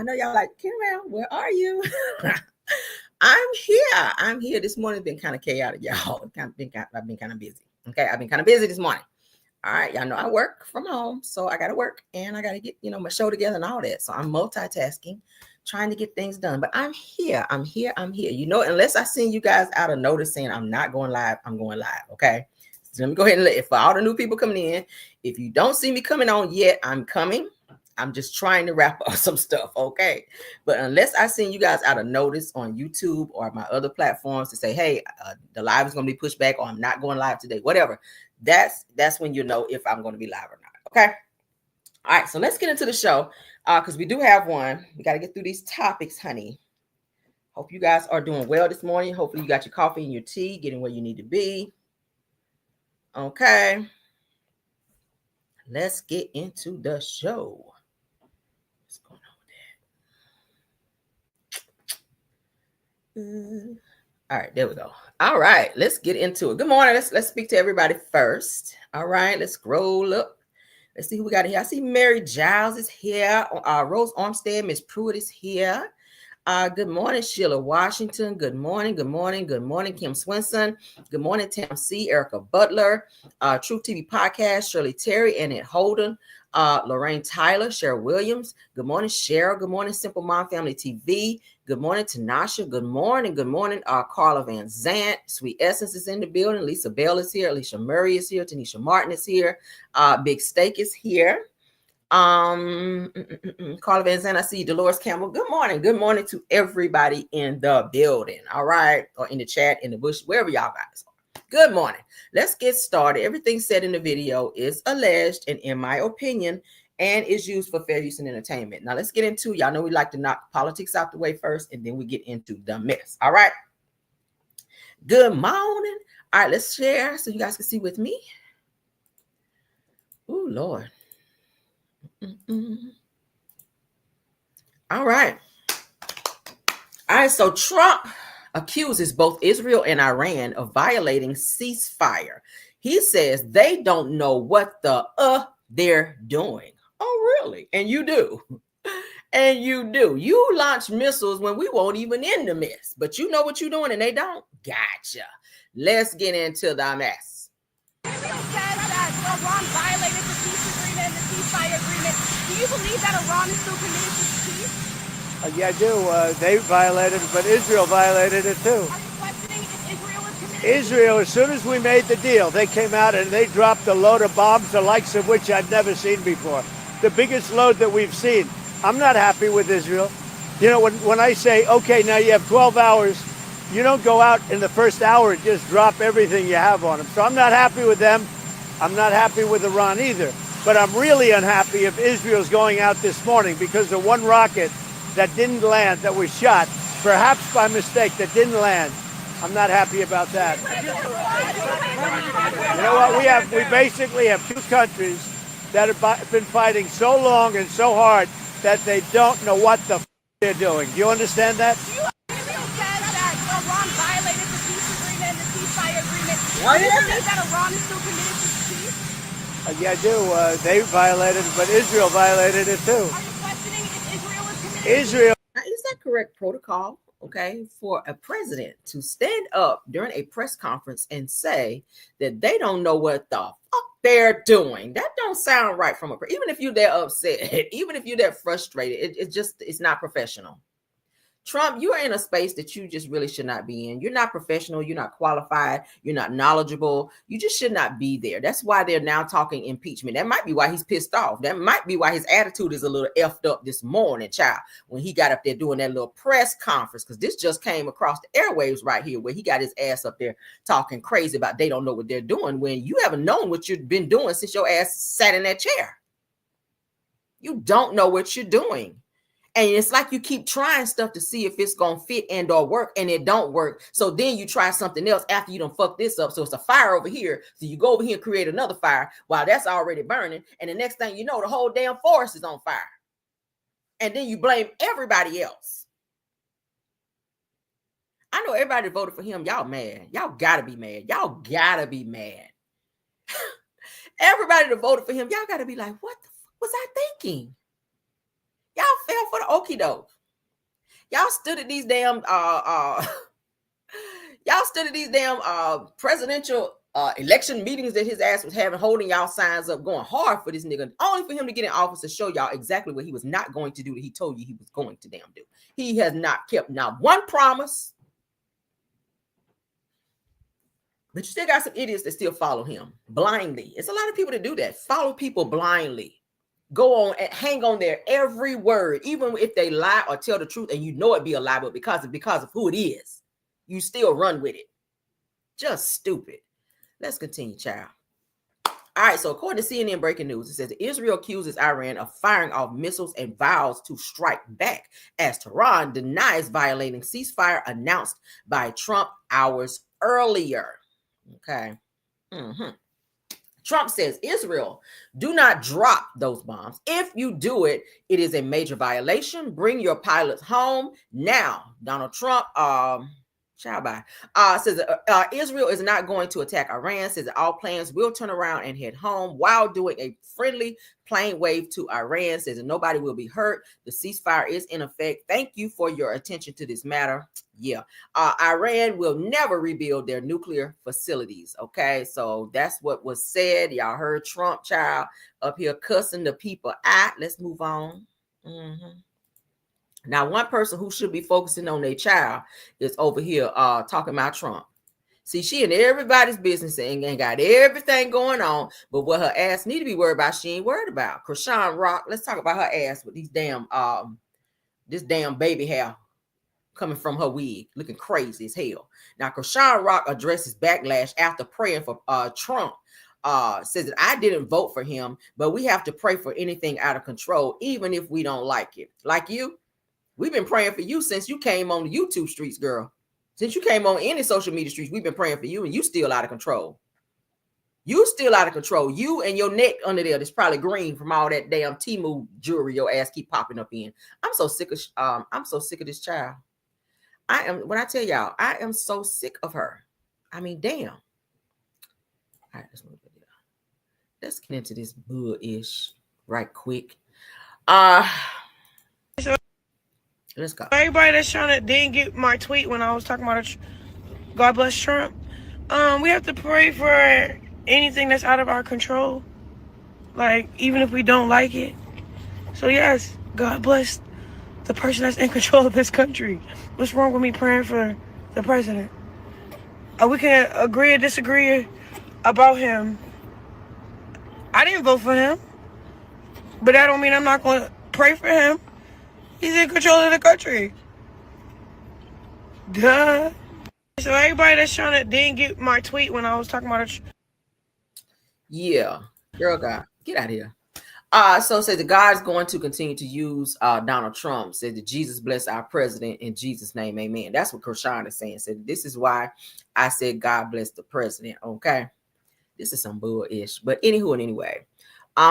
know y'all like, Cameron, where are you? I'm here. I'm here. This morning's been kind of chaotic, y'all. I've been kind of busy. Okay, I've been kind of busy this morning. All right, y'all know I work from home, so I got to work and I got to get, my show together and all that. So I'm multitasking, trying to get things done. But I'm here. I'm here. Unless I send you guys out a notice saying I'm not going live, I'm going live. Okay. So let me go ahead and for all the new people coming in, if you don't see me coming on yet, I'm coming. I'm just trying to wrap up some stuff, okay? But unless I send you guys out a notice on YouTube or my other platforms to say, hey, the live is going to be pushed back, or I'm not going live today, whatever, that's when you know if I'm going to be live or not, okay? All right, so let's get into the show because we do have one. We got to get through these topics, honey. Hope you guys are doing well this morning. Hopefully you got your coffee and your tea, getting where you need to be, okay? Let's get into the show. What's going on with that? All right, there we go. All right, let's get into it. Good morning. Let's speak to everybody first. All right, let's scroll up. Let's see who we got here. I see Mary Giles is here. Rose Armstead, Miss Pruitt is here. Good morning, Sheila Washington. Good morning, Kim Swinson. Good morning, Tam C, Erica Butler, Truth TV Podcast, Shirley Terry, Annette Holden, Lorraine Tyler, Cheryl Williams. Good morning, Cheryl. Good morning, Simple Mom Family TV. Good morning, Tanasha. Good morning, Carla Van Zant. Sweet Essence is in the building. Lisa Bell is here. Alicia Murray is here. Tanisha Martin is here. Big Steak is here. Carla Van Zandt, I see Dolores Campbell. Good morning to everybody in the building. All right, or in the chat, in the bush, wherever y'all guys are. Good morning. Let's get started. Everything said in the video is alleged and in my opinion and is used for fair use and entertainment. Now let's get into, y'all know we like to knock politics out the way first and then we get into the mess. All right, good morning. All right, let's share so you guys can see with me. Oh Lord. All right, so Trump accuses both Israel and Iran of violating ceasefire. He says they don't know what they're doing. Oh, really? And you do. You launch missiles when we won't even in the mess, but you know what you're doing and they don't. Gotcha. Let's get into the mess. Israel says that Iran violated the peace agreement and the ceasefire agreement. Do you believe that Iran is still committed to peace? Yeah, I do. They violated it, but Israel violated it too. Are you questioning if Israel is committed? Israel, as soon as we made the deal, they came out and they dropped a load of bombs, the likes of which I'd never seen before. The biggest load that we've seen. I'm not happy with Israel. You know, when I say, okay, now you have 12 hours, you don't go out in the first hour and just drop everything you have on them. So I'm not happy with them. I'm not happy with Iran either. But I'm really unhappy if Israel's going out this morning because the one rocket that didn't land, that was shot, perhaps by mistake, that didn't land. I'm not happy about that. You know what? We basically have two countries that have been fighting so long and so hard that they don't know what the they're doing. Do you understand that? Israel says that Iran violated the peace agreement and the ceasefire agreement. Do you believe that Iran is still committed to peace? Yeah, I do. They violated it, but Israel violated it too. Are you questioning if Israel is committed? Israel. Now, is that correct protocol, okay, for a president to stand up during a press conference and say that they don't know what the fuck they're doing? That don't sound right from even if you're that upset, even if you're that frustrated, it's not professional. Trump, you are in a space that you just really should not be in. You're not professional. You're not qualified. You're not knowledgeable. You just should not be there. That's why they're now talking impeachment. That might be why he's pissed off. That might be why his attitude is a little effed up this morning, child, when he got up there doing that little press conference, because this just came across the airwaves right here where he got his ass up there talking crazy about they don't know what they're doing when you haven't known what you've been doing since your ass sat in that chair. You don't know what you're doing. And it's like you keep trying stuff to see if it's going to fit and or work, and it don't work. So then you try something else after you done fuck this up. So it's a fire over here. So you go over here and create another fire while that's already burning. And the next thing you know, the whole damn forest is on fire. And then you blame everybody else. I know everybody voted for him. Y'all mad. Y'all got to be mad. Y'all got to be mad. Everybody that voted for him, y'all got to be like, what the fuck was I thinking? Y'all fell for the okie doke. Y'all stood at these damn presidential election meetings that his ass was having, holding y'all signs up, going hard for this nigga, only for him to get in office to show y'all exactly what he was not going to do that he told you he was going to damn do. He has not kept not one promise. But you still got some idiots that still follow him blindly. It's a lot of people that do that. Follow people blindly. Go on and hang on their every word, even if they lie or tell the truth and you know it be a lie, but because of who it is, you still run with it. Just stupid. Let's continue, child. All right, so according to CNN breaking news, it says Israel accuses Iran of firing off missiles and vows to strike back as Tehran denies violating ceasefire announced by Trump hours earlier. Okay. Trump says, Israel, do not drop those bombs. If you do it, it is a major violation. Bring your pilots home now. Donald Trump, says Israel is not going to attack Iran, says that all plans will turn around and head home while doing a friendly plane wave to Iran, says that nobody will be hurt. The ceasefire is in effect. Thank you for your attention to this matter. Yeah. Iran will never rebuild their nuclear facilities. Okay. So that's what was said. Y'all heard Trump, child, up here cussing the people out. Let's move on. Now, one person who should be focusing on their child is over here talking about Trump. See, she in everybody's business and got everything going on, but what her ass need to be worried about, she ain't worried about. Chrisean Rock, let's talk about her ass with these damn this damn baby hair coming from her wig, looking crazy as hell. Now, Chrisean Rock addresses backlash after praying for Trump. Says that I didn't vote for him, but we have to pray for anything out of control, even if we don't like it. Like you, we've been praying for you since you came on the YouTube streets, girl. Since you came on any social media streets, we've been praying for you, and you still out of control. You still out of control. You and your neck under there that's probably green from all that damn Temu jewelry your ass keep popping up in. I'm so sick of this child. When I tell y'all, I am so sick of her. I mean, damn. All right, let's get into this bull-ish right quick. Let's go. Everybody that's trying to didn't get my tweet when I was talking about God bless Trump. We have to pray for anything that's out of our control, like even if we don't like it. So yes, God bless the person that's in control of this country. What's wrong with me praying for the president? We can agree or disagree about him. I didn't vote for him, but that don't mean I'm not going to pray for him. He's in control of the country. Duh. So everybody that's trying to didn't get my tweet when I was talking about yeah, girl, God, get out of here. So it says that God's going to continue to use Donald Trump. Said that Jesus bless our president in Jesus' name, amen. That's what Chrisean is saying. Said this is why I said God bless the president. Okay, this is some bull-ish, but anywho and anyway.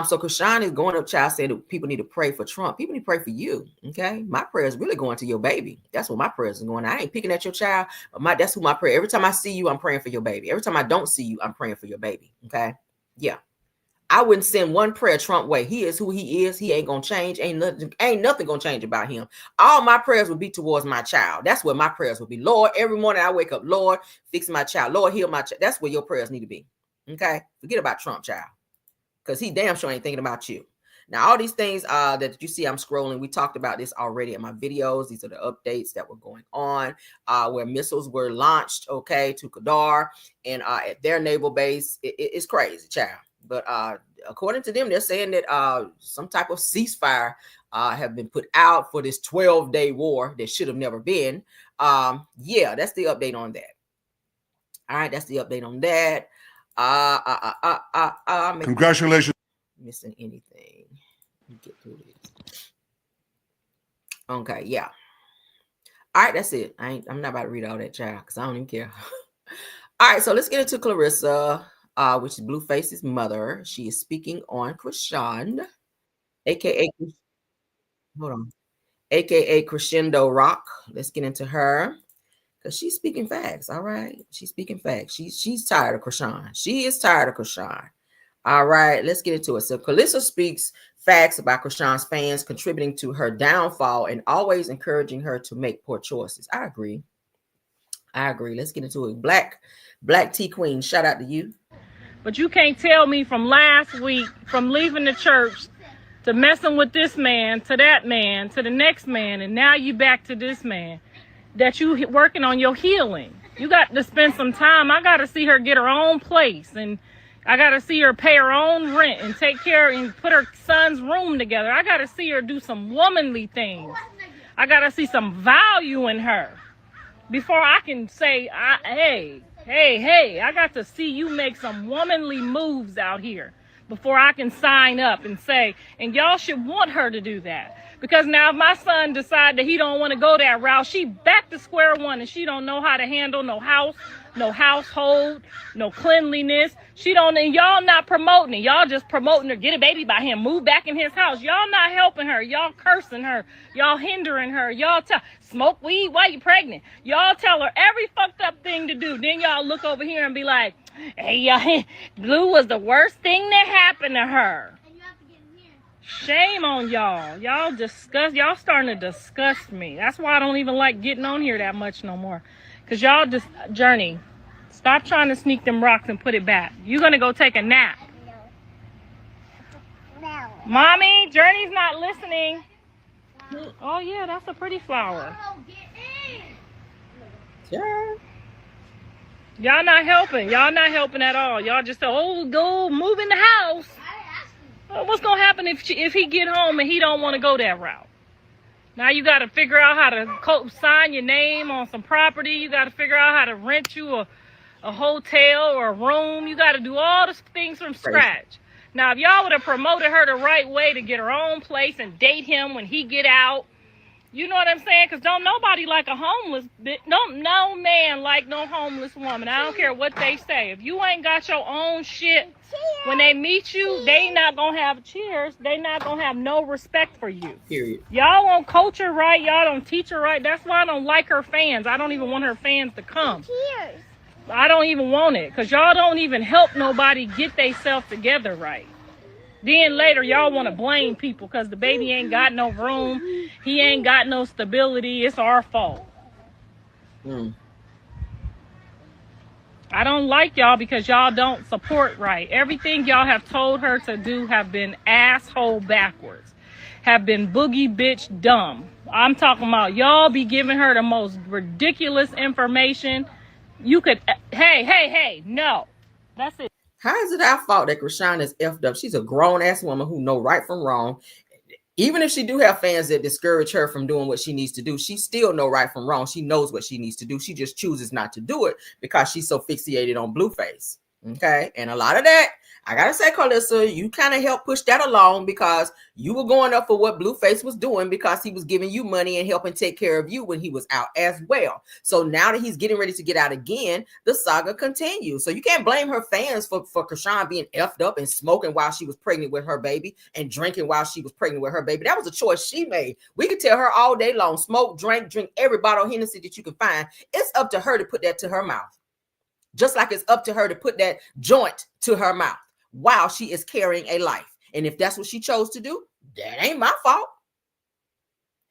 So Chrisean is going up, child, saying that people need to pray for Trump. People need to pray for you. Okay. My prayer is really going to your baby. That's what my prayers are going. I ain't picking at your child, but that's who my prayer. Every time I see you, I'm praying for your baby. Every time I don't see you, I'm praying for your baby. Okay. Yeah. I wouldn't send one prayer Trump way. He is who he is. He ain't gonna change. Ain't nothing gonna change about him. All my prayers would be towards my child. That's what my prayers would be. Lord, every morning I wake up, Lord, fix my child. Lord, heal my child. That's where your prayers need to be. Okay. Forget about Trump, child. Because he damn sure ain't thinking about you. Now, all these things that you see, I'm scrolling. We talked about this already in my videos. These are the updates that were going on where missiles were launched, okay, to Qatar and at their naval base. It's crazy, child. But according to them, they're saying that some type of ceasefire have been put out for this 12-day war that should have never been. Yeah, that's the update on that. All right, that's the update on that. Congratulations. Missing anything? Get through this. Okay, yeah. All right, that's it. I'm not about to read all that, child, because I don't even care. All right, so let's get into Clarissa, which is Blueface's mother. She is speaking on Chrisean, aka Crescendo Rock. Let's get into her. Because she's speaking facts, all right? She's speaking facts. She's tired of Chrisean. She is tired of Chrisean. All right, let's get into it. So Clarissa speaks facts about Chrisean's fans contributing to her downfall and always encouraging her to make poor choices. I agree. Let's get into it. Black T Queen, shout out to you. But you can't tell me from last week, from leaving the church to messing with this man, to that man, to the next man, and now you back to this man, that you working on your healing. You got to spend some time. I got to see her get her own place, and I got to see her pay her own rent and take care and put her son's room together. I got to see her do some womanly things. I got to see some value in her before I can say, hey, I got to see you make some womanly moves out here before I can sign up and say, and y'all should want her to do that. Because now if my son decide that he don't want to go that route, she back to square one, and she don't know how to handle no house, no household, no cleanliness. She don't, and y'all not promoting it. Y'all just promoting her, get a baby by him, move back in his house. Y'all not helping her. Y'all cursing her. Y'all hindering her. Y'all smoke weed while you pregnant. Y'all tell her every fucked up thing to do. Then y'all look over here and be like, hey, Blue was the worst thing that happened to her. Shame on y'all. Y'all starting to disgust me. That's why I don't even like getting on here that much no more. Because y'all just, Journey, stop trying to sneak them rocks and put it back. You're going to go take a nap. No. Mommy, Journey's not listening. No. Oh, yeah, that's a pretty flower. Yeah. Y'all not helping. Y'all not helping at all. Y'all just say, go move in the house. What's going to happen if he get home and he don't want to go that route? Now you got to figure out how to sign your name on some property. You got to figure out how to rent you a hotel or a room. You got to do all the things from scratch. Now, if y'all would have promoted her the right way to get her own place and date him when he get out, you know what I'm saying? Because don't nobody like a homeless bitch. No man like no homeless woman. I don't care what they say. If you ain't got your own shit, when they meet you, they not going to have cheers. They not going to have no respect for you. Period. Y'all don't coach her right. Y'all don't teach her right. That's why I don't like her fans. I don't even want her fans to come. Cheers. I don't even want it. Because y'all don't even help nobody get themselves together right. Then later, y'all want to blame people because the baby ain't got no room. He ain't got no stability. It's our fault. I don't like y'all because y'all don't support right. Everything y'all have told her to do have been asshole backwards. Have been boogie bitch dumb. I'm talking about y'all be giving her the most ridiculous information. You could, hey, no. That's it. How is it our fault that Chrisean is effed up? She's a grown-ass woman who know right from wrong. Even if she do have fans that discourage her from doing what she needs to do, she still know right from wrong. She knows what she needs to do. She just chooses not to do it because she's so fixated on Blueface. Okay. And a lot of that, I got to say, Clarissa, you kind of helped push that along because you were going up for what Blueface was doing because he was giving you money and helping take care of you when he was out as well. So now that he's getting ready to get out again, the saga continues. So you can't blame her fans for Chrisean being effed up and smoking while she was pregnant with her baby and drinking while she was pregnant with her baby. That was a choice she made. We could tell her all day long, smoke, drink every bottle of Hennessy that you can find. It's up to her to put that to her mouth. Just like it's up to her to put that joint to her mouth while she is carrying a life. And if that's what she chose to do, that ain't my fault.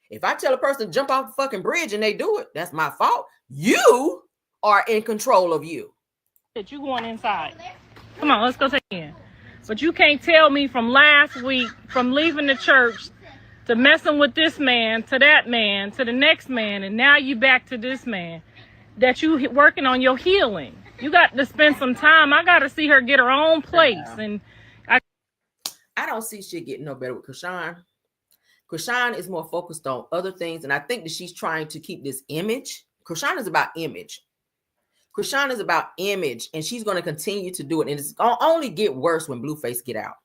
If I tell a person to jump off the fucking bridge and they do it, that's my fault. You are in control of you. That you going inside. Come on, let's go take it in. But you can't tell me from last week, from leaving the church to messing with this man, to that man, to the next man, and now you back to this man, that you working on your healing. You got to spend some time. I got to see her get her own place. And I don't see shit getting no better with Chrisean. Chrisean is more focused on other things. And I think that she's trying to keep this image. Chrisean is about image. Chrisean is about image. And she's going to continue to do it. And it's going to only get worse when Blueface get out.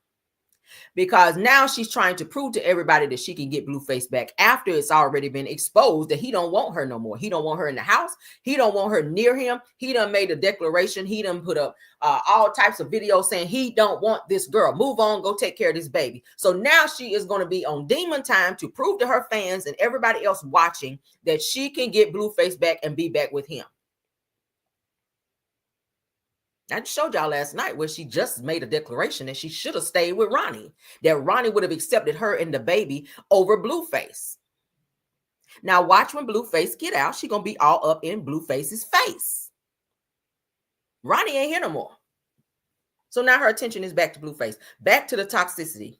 Because now she's trying to prove to everybody that she can get Blueface back after it's already been exposed that he don't want her no more. He don't want her in the house. He don't want her near him. He done made a declaration. He done put up all types of videos saying he don't want this girl. Move on, go take care of this baby. So now she is going to be on demon time to prove to her fans and everybody else watching that she can get Blueface back and be back with him. I just showed y'all last night where she just made a declaration that she should have stayed with Ronnie, that Ronnie would have accepted her and the baby over Blueface. Now watch when Blueface get out, she gonna be all up in Blueface's face. Ronnie ain't here no more. So now her attention is back to Blueface, back to the toxicity.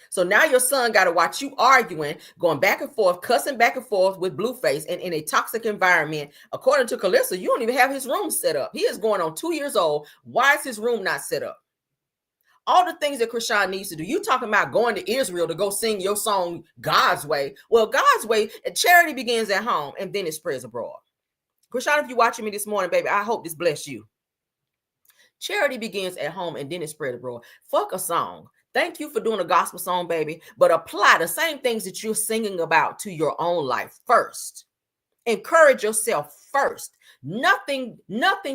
So now your son got to watch you arguing, going back and forth, cussing back and forth with Blueface, and in a toxic environment. According to Clarissa, you don't even have his room set up. He is going on 2 years old. Why is his room not set up? All the things that Chrisean needs to do. You talking about going to Israel to go sing your song God's Way. Well, God's Way, charity begins at home and then it spreads abroad. Chrisean, if you're watching me this morning, baby, I hope this bless you. Charity begins at home and then it spread abroad. Fuck a song. Thank you for doing a gospel song, baby, but apply the same things that you're singing about to your own life first. Encourage yourself first. Nothing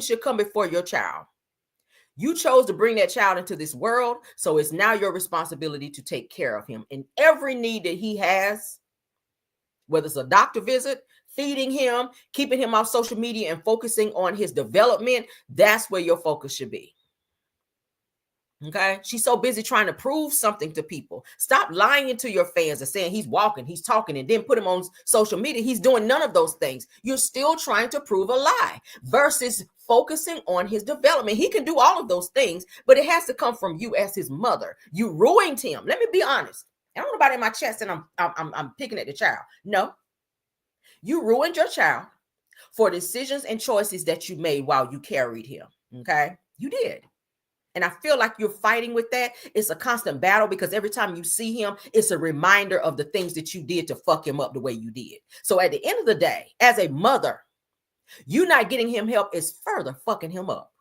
should come before your child. You chose to bring that child into this world, so it's now your responsibility to take care of him. And every need that he has, whether it's a doctor visit, feeding him, keeping him off social media, and focusing on his development, that's where your focus should be. Okay, she's so busy trying to prove something to people. Stop lying to your fans and saying he's walking, he's talking, and then put him on social media. He's doing none of those things. You're still trying to prove a lie versus focusing on his development. He can do all of those things, but it has to come from you as his mother. You ruined him. Let me be honest. I don't know about in my chest and I'm picking at the child. No, you ruined your child for decisions and choices that you made while you carried him. Okay, you did. And I feel like you're fighting with that. It's a constant battle because every time you see him, it's a reminder of the things that you did to fuck him up the way you did. So at the end of the day, as a mother, you not getting him help is further fucking him up.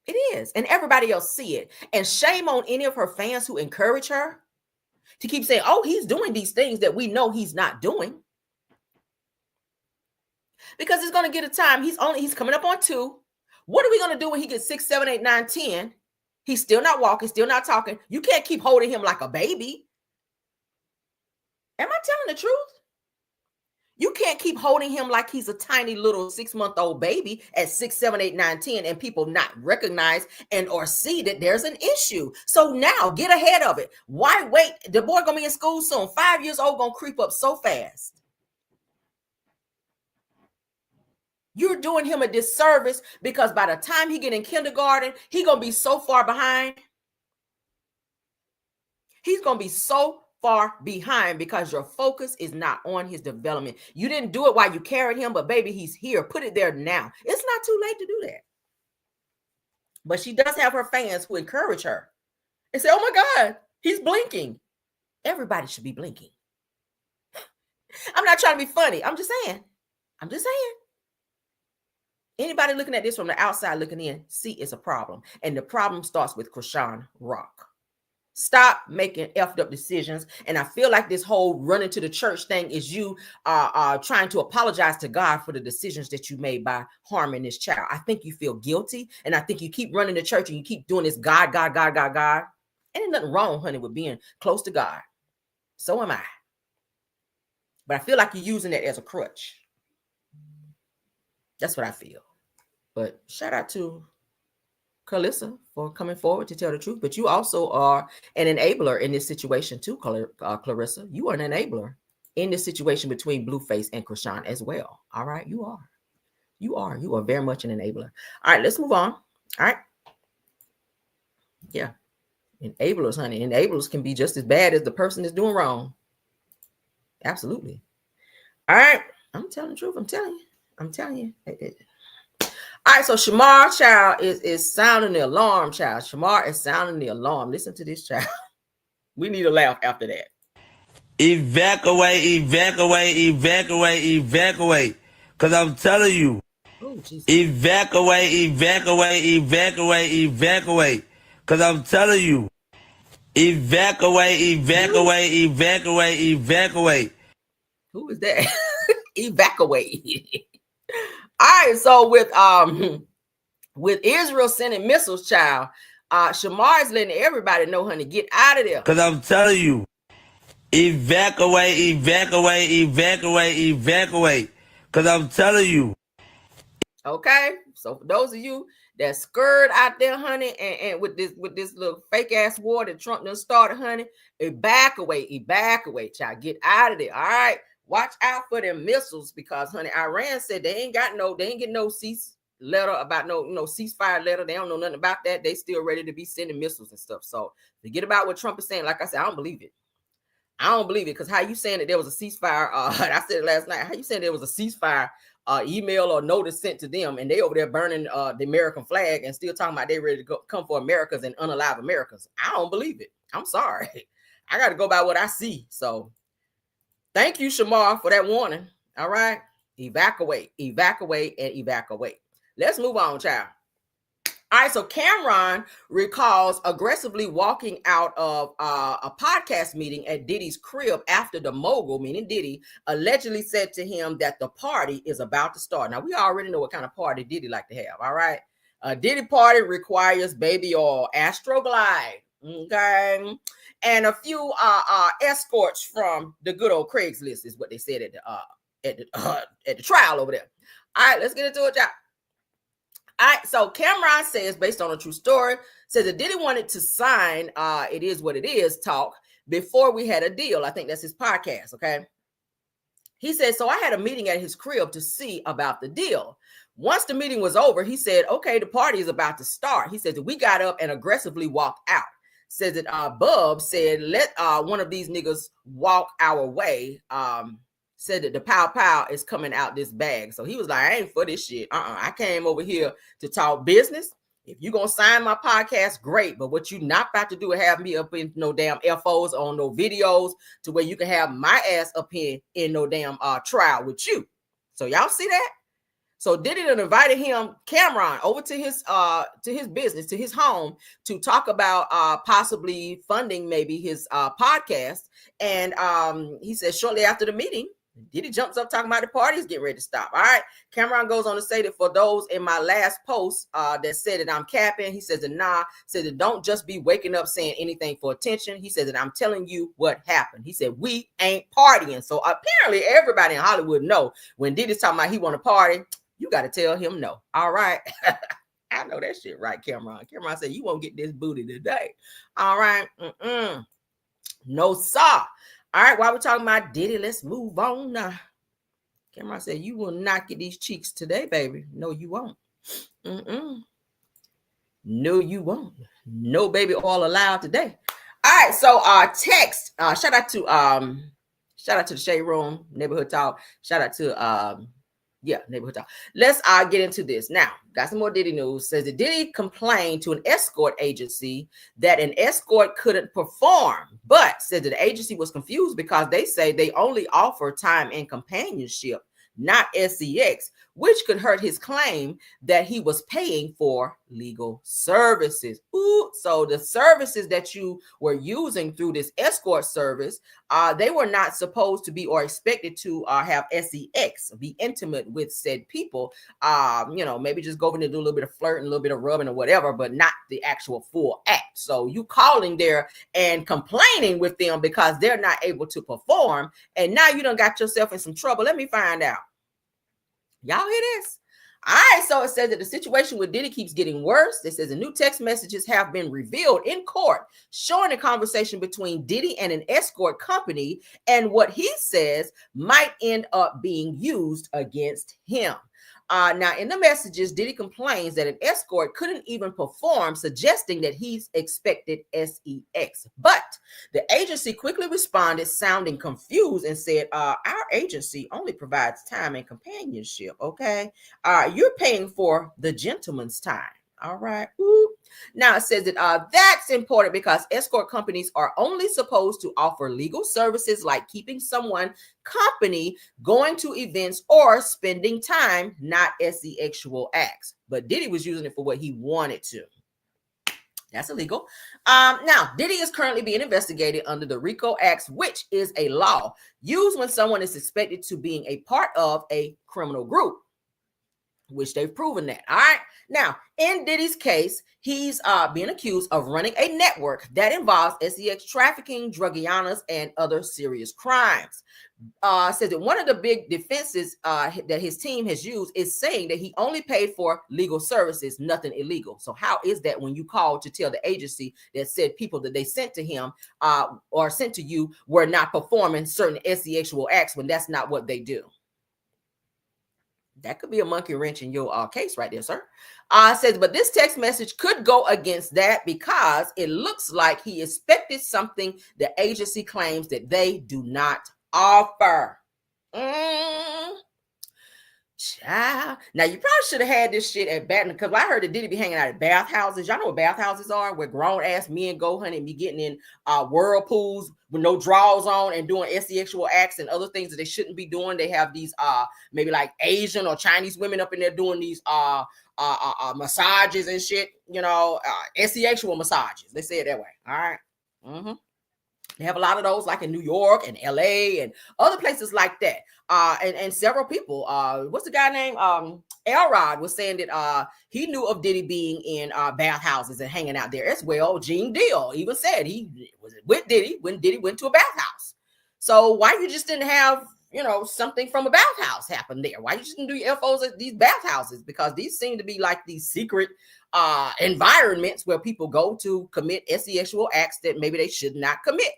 It is. And everybody else see it. And shame on any of her fans who encourage her to keep saying, oh, he's doing these things that we know he's not doing. Because it's going to get a time. He's coming up on 2. What are we going to do when he gets 6, 7, 8, 9, 10? He's still not walking, still not talking. You can't keep holding him like a baby. Am I telling the truth? You can't keep holding him like he's a tiny little 6-month-old baby at 6, 7, 8, 9, 10, and people not recognize and or see that there's an issue. So now get ahead of it. Why wait? The boy going to be in school soon. 5 years old going to creep up so fast. You're doing him a disservice because by the time he get in kindergarten, he's going to be so far behind. He's going to be so far behind because your focus is not on his development. You didn't do it while you carried him, but baby, he's here. Put it there now. It's not too late to do that. But she does have her fans who encourage her and say, oh my God, he's blinking. Everybody should be blinking. I'm not trying to be funny. I'm just saying. Anybody looking at this from the outside looking in, see it's a problem. And the problem starts with Chrisean Rock. Stop making effed up decisions. And I feel like this whole running to the church thing is you trying to apologize to God for the decisions that you made by harming this child. I think you feel guilty. And I think you keep running to church and you keep doing this God. And there's nothing wrong, honey, with being close to God. So am I. But I feel like you're using it as a crutch. That's what I feel. But shout out to Clarissa for coming forward to tell the truth. But you also are an enabler in this situation too, Clarissa. You are an enabler in this situation between Blueface and Chrisean as well. All right, you are. You are very much an enabler. All right, let's move on. All right. Yeah. Enablers, honey. Enablers can be just as bad as the person that's doing wrong. Absolutely. All right. I'm telling the truth. I'm telling you. All right, so Shamar, child, is sounding the alarm, child. Shamar is sounding the alarm. Listen to this, child. We need a laugh after that. Evacuate. Because I'm telling you. Oh, Jesus. Evacuate. Because I'm telling you. Evacuate. Who is that? Evacuate. All right, so with Israel sending missiles, child, Shamar is letting everybody know, honey, get out of there. Because I'm telling you, evacuate. Because I'm telling you. Okay, so for those of you that skirt out there, honey, and with this little fake ass war that Trump done started, honey, evacuate, child. Get out of there. All right. Watch out for them missiles because, honey, Iran said they ain't get no cease letter about no ceasefire letter. They don't know nothing about that. They still ready to be sending missiles and stuff. So forget about what Trump is saying. Like I said, I don't believe it. Because how you saying that there was a ceasefire? I said it last night. How you saying there was a ceasefire email or notice sent to them, and they over there burning the American flag and still talking about they ready to come for Americans and unalive Americans? I don't believe it. I'm sorry. I got to go by what I see. So thank you, Shamar, for that warning. All right. Evacuate. Let's move on, child. All right, so Cameron recalls aggressively walking out of a podcast meeting at Diddy's crib after the mogul, meaning Diddy, allegedly said to him that the party is about to start. Now, we already know what kind of party Diddy like to have, all right? A Diddy party requires baby oil, Astroglide, okay? And a few escorts from the good old Craigslist is what they said at the trial over there. All right, let's get into it, y'all. All right, so Cameron says, based on a true story, says that Diddy wanted to sign It Is What It Is talk before we had a deal. I think that's his podcast, okay? He said, so I had a meeting at his crib to see about the deal. Once the meeting was over, he said, okay, the party is about to start. He said that we got up and aggressively walked out. Says that Bub said, let one of these niggas walk our way. Said that the pow is coming out this bag. So he was like, I ain't for this shit. I came over here to talk business. If you gonna sign my podcast, great. But what you not about to do is have me up in no damn FOs on no videos to where you can have my ass up here in no damn trial with you. So y'all see that? So Diddy done invited him, Cameron, over to his business, to his home, to talk about possibly funding maybe his podcast. And he said shortly after the meeting, Diddy jumps up talking about the party's getting ready to stop. All right. Cameron goes on to say that for those in my last post that said that I'm capping, he says that said that don't just be waking up saying anything for attention. He said that I'm telling you what happened. He said we ain't partying. So apparently everybody in Hollywood know when Diddy's talking about he want to party, you got to tell him no. All right. I know that shit right, Cameron. Cameron said you won't get this booty today. All right. No, sir. All right, while we're talking about Diddy, let's move on now. Cameron said, you will not get these cheeks today, baby. No, you won't. No, you won't. No baby oil allowed today. All right, so text. Shout out to the Shade Room, Neighborhood Talk. Shout out to Neighborhood Talk. Let's get into this. Now, got some more Diddy news. Says that Diddy complained to an escort agency that an escort couldn't perform, but said that the agency was confused because they say they only offer time and companionship, not sex, which could hurt his claim that he was paying for legal services. Ooh, so the services that you were using through this escort service, they were not supposed to be or expected to have sex, be intimate with said people. Maybe just go over and do a little bit of flirting, a little bit of rubbing or whatever, but not the actual full act. So you calling there and complaining with them because they're not able to perform, and now you done got yourself in some trouble. Let me find out. Y'all hear this? All right, so it says that the situation with Diddy keeps getting worse. It says the new text messages have been revealed in court, showing a conversation between Diddy and an escort company, and what he says might end up being used against him. Now, in the messages, Diddy complains that an escort couldn't even perform, suggesting that he's expected sex. But the agency quickly responded, sounding confused, and said, our agency only provides time and companionship, okay? You're paying for the gentleman's time. All right. Ooh. Now it says that that's important because escort companies are only supposed to offer legal services like keeping someone company, going to events, or spending time, not sexual acts. But Diddy was using it for what he wanted to. That's illegal. Now, Diddy is currently being investigated under the RICO Act, which is a law used when someone is suspected to being a part of a criminal group. which they've proven that. All right. Now, in Diddy's case, he's being accused of running a network that involves sex trafficking, drugianas, and other serious crimes. Says that one of the big defenses that his team has used is saying that he only paid for legal services, nothing illegal. So how is that when you called to tell the agency that said people that they sent to him or sent to you were not performing certain sexual acts when that's not what they do? That could be a monkey wrench in your case right there, sir. Says, but this text message could go against that because it looks like he expected something the agency claims that they do not offer. Child. Now, you probably should have had this shit at Baton, because I heard that Diddy be hanging out at bathhouses. Y'all know what bathhouses are, where grown-ass men go, honey, and be getting in whirlpools with no drawers on and doing sexual acts and other things that they shouldn't be doing. They have these maybe like Asian or Chinese women up in there doing these massages and shit, you know, sexual massages. They say it that way. All right. Mm-hmm. They have a lot of those, like in New York and LA and other places like that. And several people, what's the guy named? Elrod was saying that he knew of Diddy being in bathhouses and hanging out there as well. Gene Deal even said he was with Diddy when Diddy went to a bathhouse. So why you just didn't have, you know, something from a bathhouse happen there? Why you just didn't do your FOs at these bathhouses? Because these seem to be like these secret environments where people go to commit sexual acts that maybe they should not commit,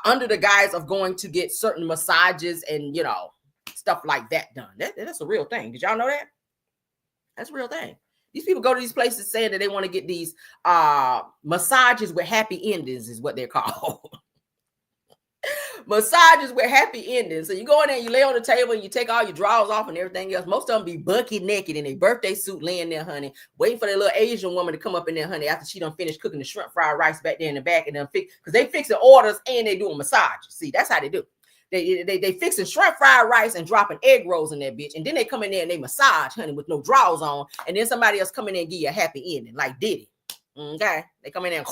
under the guise of going to get certain massages and, you know, stuff like that done. That's a real thing. Did y'all know that? That's a real thing. These people go to these places saying that they want to get these massages with happy endings is what they're called. Massages with happy endings. So you go in there, you lay on the table, and you take all your drawers off and everything else. Most of them be bucket naked in their birthday suit, laying there, honey, waiting for their little Asian woman to come up in there, honey, after she done finished cooking the shrimp fried rice back there in the back, and then because they fixing orders and they doing massages. See, that's how they do. They fixing shrimp fried rice and dropping egg rolls in that bitch, and then they come in there and they massage, honey, with no drawers on, and then somebody else come in there and give you a happy ending, like Diddy. Okay, they come in there and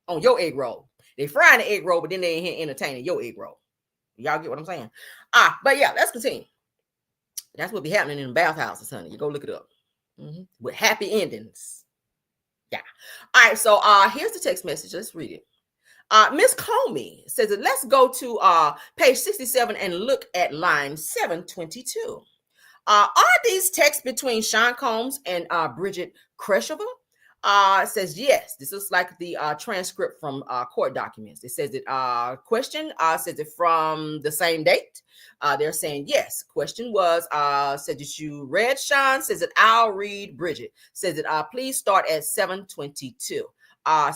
on your egg roll. They frying the egg roll, but then they ain't here entertaining your egg roll. Y'all get what I'm saying? But yeah, let's continue. That's what be happening in the bathhouses, honey. You go look it up. With happy endings. Yeah. All right, so here's the text message. Let's read it. Miss Comey says that let's go to page 67 and look at line 722. Are these texts between Sean Combs and Bridget Kreshova? Says yes. This is like the transcript from court documents. It says that question says it from the same date. They're saying yes. Question was said that you read Sean. Says that I'll read Bridget. Says that please start at 722.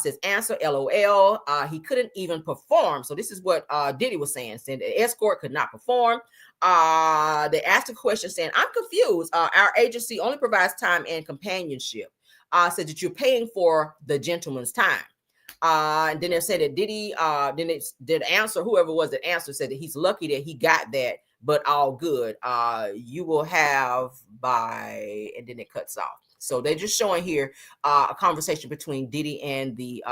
Says answer LOL. He couldn't even perform. So this is what Diddy was saying the escort could not perform. They asked a question saying, I'm confused. Our agency only provides time and companionship. Said that you're paying for the gentleman's time. And then they said that Diddy, then it did answer, whoever was the answer said that he's lucky that he got that, but all good. You will have by, and then it cuts off. So they're just showing here a conversation between Diddy and the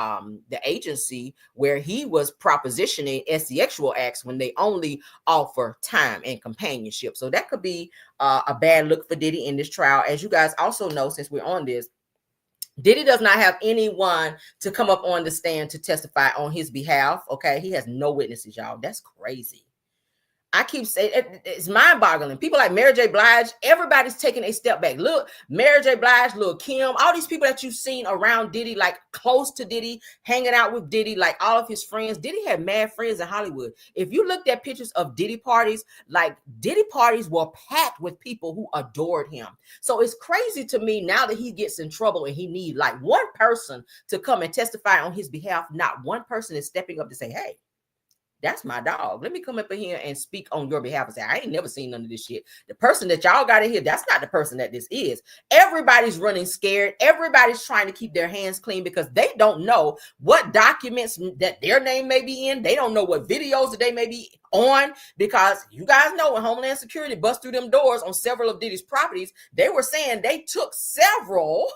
agency where he was propositioning sexual acts when they only offer time and companionship. So that could be a bad look for Diddy in this trial. As you guys also know, since we're on this, Diddy does not have anyone to come up on the stand to testify on his behalf. Okay, he has no witnesses, y'all. That's crazy. I keep saying it's mind-boggling. People like Mary J. Blige, everybody's taking a step back. Look, Mary J. Blige, Lil Kim, all these people that you've seen around Diddy, like close to Diddy, hanging out with Diddy, like all of his friends. Diddy had mad friends in Hollywood. If you looked at pictures of Diddy parties, like Diddy parties were packed with people who adored him. So it's crazy to me now that he gets in trouble and he needs like one person to come and testify on his behalf. Not one person is stepping up to say, hey, that's my dog. Let me come up in here and speak on your behalf and say, I ain't never seen none of this shit. The person that y'all got in here, that's not the person that this is. Everybody's running scared. Everybody's trying to keep their hands clean because they don't know what documents that their name may be in. They don't know what videos that they may be on, because you guys know when Homeland Security bust through them doors on several of Diddy's properties, they were saying they took several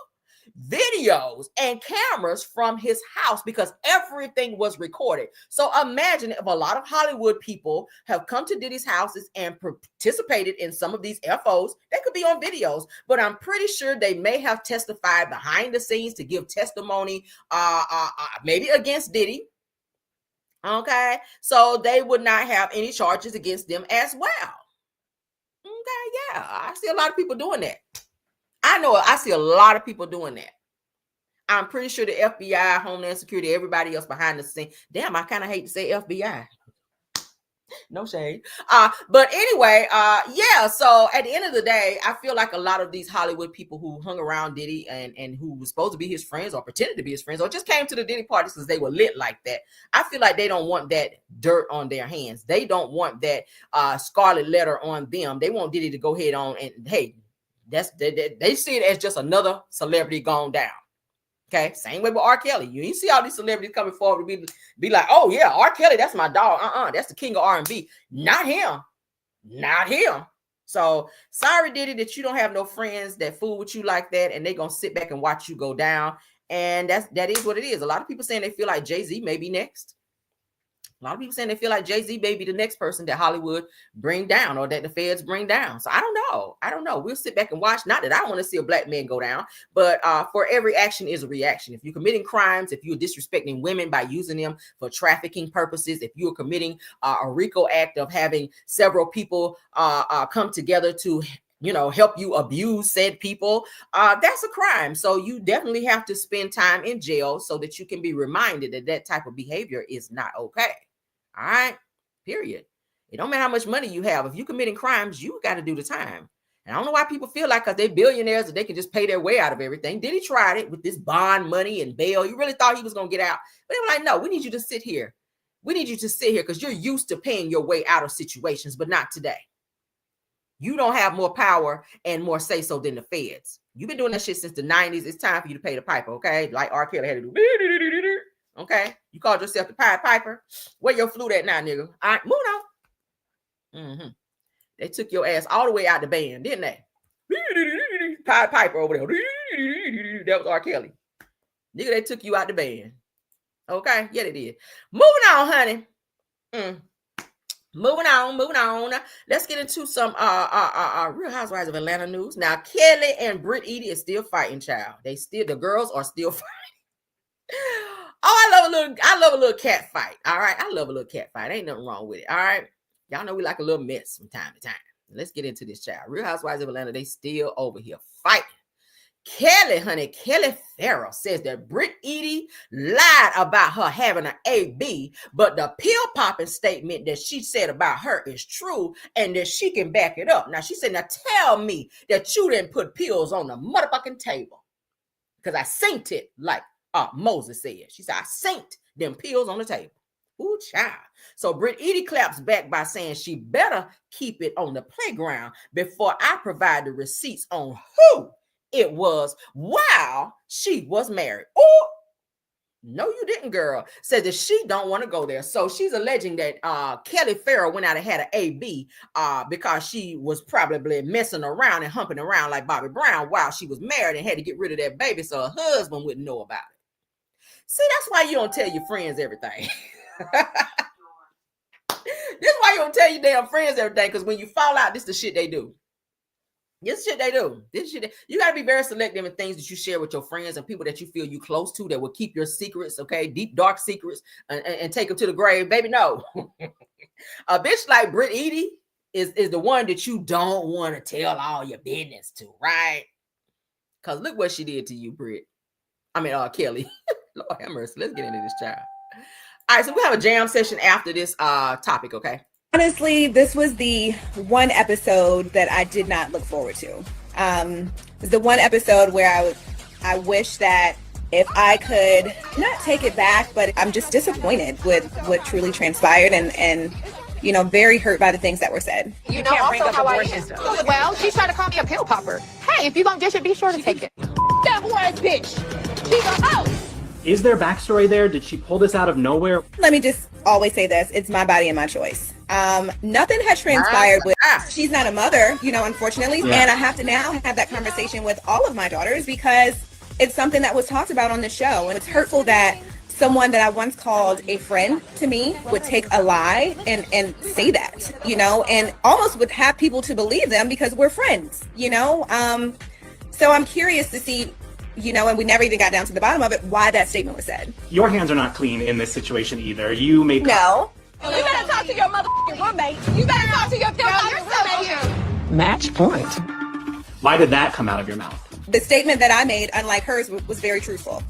videos and cameras from his house because everything was recorded. So imagine if a lot of Hollywood people have come to Diddy's houses and participated in some of these FOs. They could be on videos, but I'm pretty sure they may have testified behind the scenes to give testimony, maybe against Diddy. Okay, so they would not have any charges against them as well. Okay, yeah, I see a lot of people doing that. I see a lot of people doing that. I'm pretty sure the FBI, Homeland Security, everybody else behind the scene. Damn, I kind of hate to say FBI. No shade. But anyway, yeah, so at the end of the day, I feel like a lot of these Hollywood people who hung around Diddy and who was supposed to be his friends or pretended to be his friends or just came to the Diddy parties because they were lit like that, I feel like they don't want that dirt on their hands. They don't want that scarlet letter on them. They want Diddy to go ahead on and, hey, they see it as just another celebrity gone down. Okay, same way with R. Kelly. You see all these celebrities coming forward to be like, oh yeah, R. Kelly, that's my dog. That's the king of R&B. Not him. Not him. So sorry, Diddy, that you don't have no friends that fool with you like that, and they're gonna sit back and watch you go down. And that is what it is. A lot of people saying they feel like Jay-Z may be next. A lot of people saying they feel like Jay-Z may be the next person that Hollywood bring down or that the feds bring down. So I don't know. We'll sit back and watch. Not that I want to see a black man go down, but for every action is a reaction. If you're committing crimes, if you're disrespecting women by using them for trafficking purposes, if you're committing a RICO act of having several people come together to help you abuse said people, that's a crime. So you definitely have to spend time in jail so that you can be reminded that that type of behavior is not okay. All right, period. It don't matter how much money you have. If you're committing crimes, you got to do the time. And I don't know why people feel like because they're billionaires that they can just pay their way out of everything. Diddy tried it with this bond money and bail. You really thought he was going to get out. But they were like, no, we need you to sit here. We need you to sit here because you're used to paying your way out of situations, but not today. You don't have more power and more say-so than the feds. You've been doing that shit since the 90s. It's time for you to pay the piper, okay? Like R. Kelly had to do. Okay? You called yourself the Pied Piper. Where your flute at now, nigga? All right, move on. They took your ass all the way out the band, didn't they? Pied Piper over there. That was R. Kelly. Nigga, they took you out the band. Okay? Yeah, they did. Moving on, honey. Moving on. Let's get into some Real Housewives of Atlanta news. Now, Kelly and Britt Edie is still fighting, child. The girls are still fighting. Oh, I love a little cat fight. All right. I love a little cat fight. Ain't nothing wrong with it. All right. Y'all know we like a little mess from time to time. Let's get into this, child. Real Housewives of Atlanta, they still over here fighting. Kelly Farrell says that Britt Edie lied about her having an AB, but the pill popping statement that she said about her is true and that she can back it up. Now she said, now tell me that you didn't put pills on the motherfucking table because I seen it like Moses said. She said, I seen them pills on the table. Ooh, child. So Britt Edie claps back by saying she better keep it on the playground before I provide the receipts on who it was while she was married. Oh, no, you didn't, girl. Said that she don't want to go there. So she's alleging that Kelly Farrell went out and had an AB because she was probably messing around and humping around like Bobby Brown while she was married and had to get rid of that baby so her husband wouldn't know about it. See, that's why you don't tell your friends everything. This is why you don't tell your damn friends everything, because when you fall out, this is the shit they do. This shit they do. You got to be very selective in things that you share with your friends and people that you feel you close to that will keep your secrets, okay? Deep, dark secrets and take them to the grave. Baby, no. A bitch like Britt Edie is the one that you don't want to tell all your business to, right? Because look what she did to you, Britt. Kelly. Lord have mercy. Let's get into this, child. All right, so we have a jam session after this topic, okay? Honestly, this was the one episode that I did not look forward to. It's the one episode where I wish that if I could not take it back, but I'm just disappointed with what truly transpired and very hurt by the things that were said. You know also how I am. Well, she's trying to call me a pill popper. Hey, if you're going to dish it, be sure to take it. That white bitch. She's a hoe. Is there backstory there? Did she pull this out of nowhere? Let me just always say this. It's my body and my choice. Nothing has transpired with, she's not a mother, unfortunately. Yeah. And I have to now have that conversation with all of my daughters because it's something that was talked about on the show, and it's hurtful that someone that I once called a friend to me would take a lie and say that, you know, and almost would have people to believe them because we're friends, you know. So I'm curious to see, you know, and we never even got down to the bottom of it, why that statement was said. Your hands are not clean in this situation either. You made No. You better talk to your motherfucking roommate. You better talk to your roommate. Match point. Why did that come out of your mouth? The statement that I made, unlike hers, was very truthful.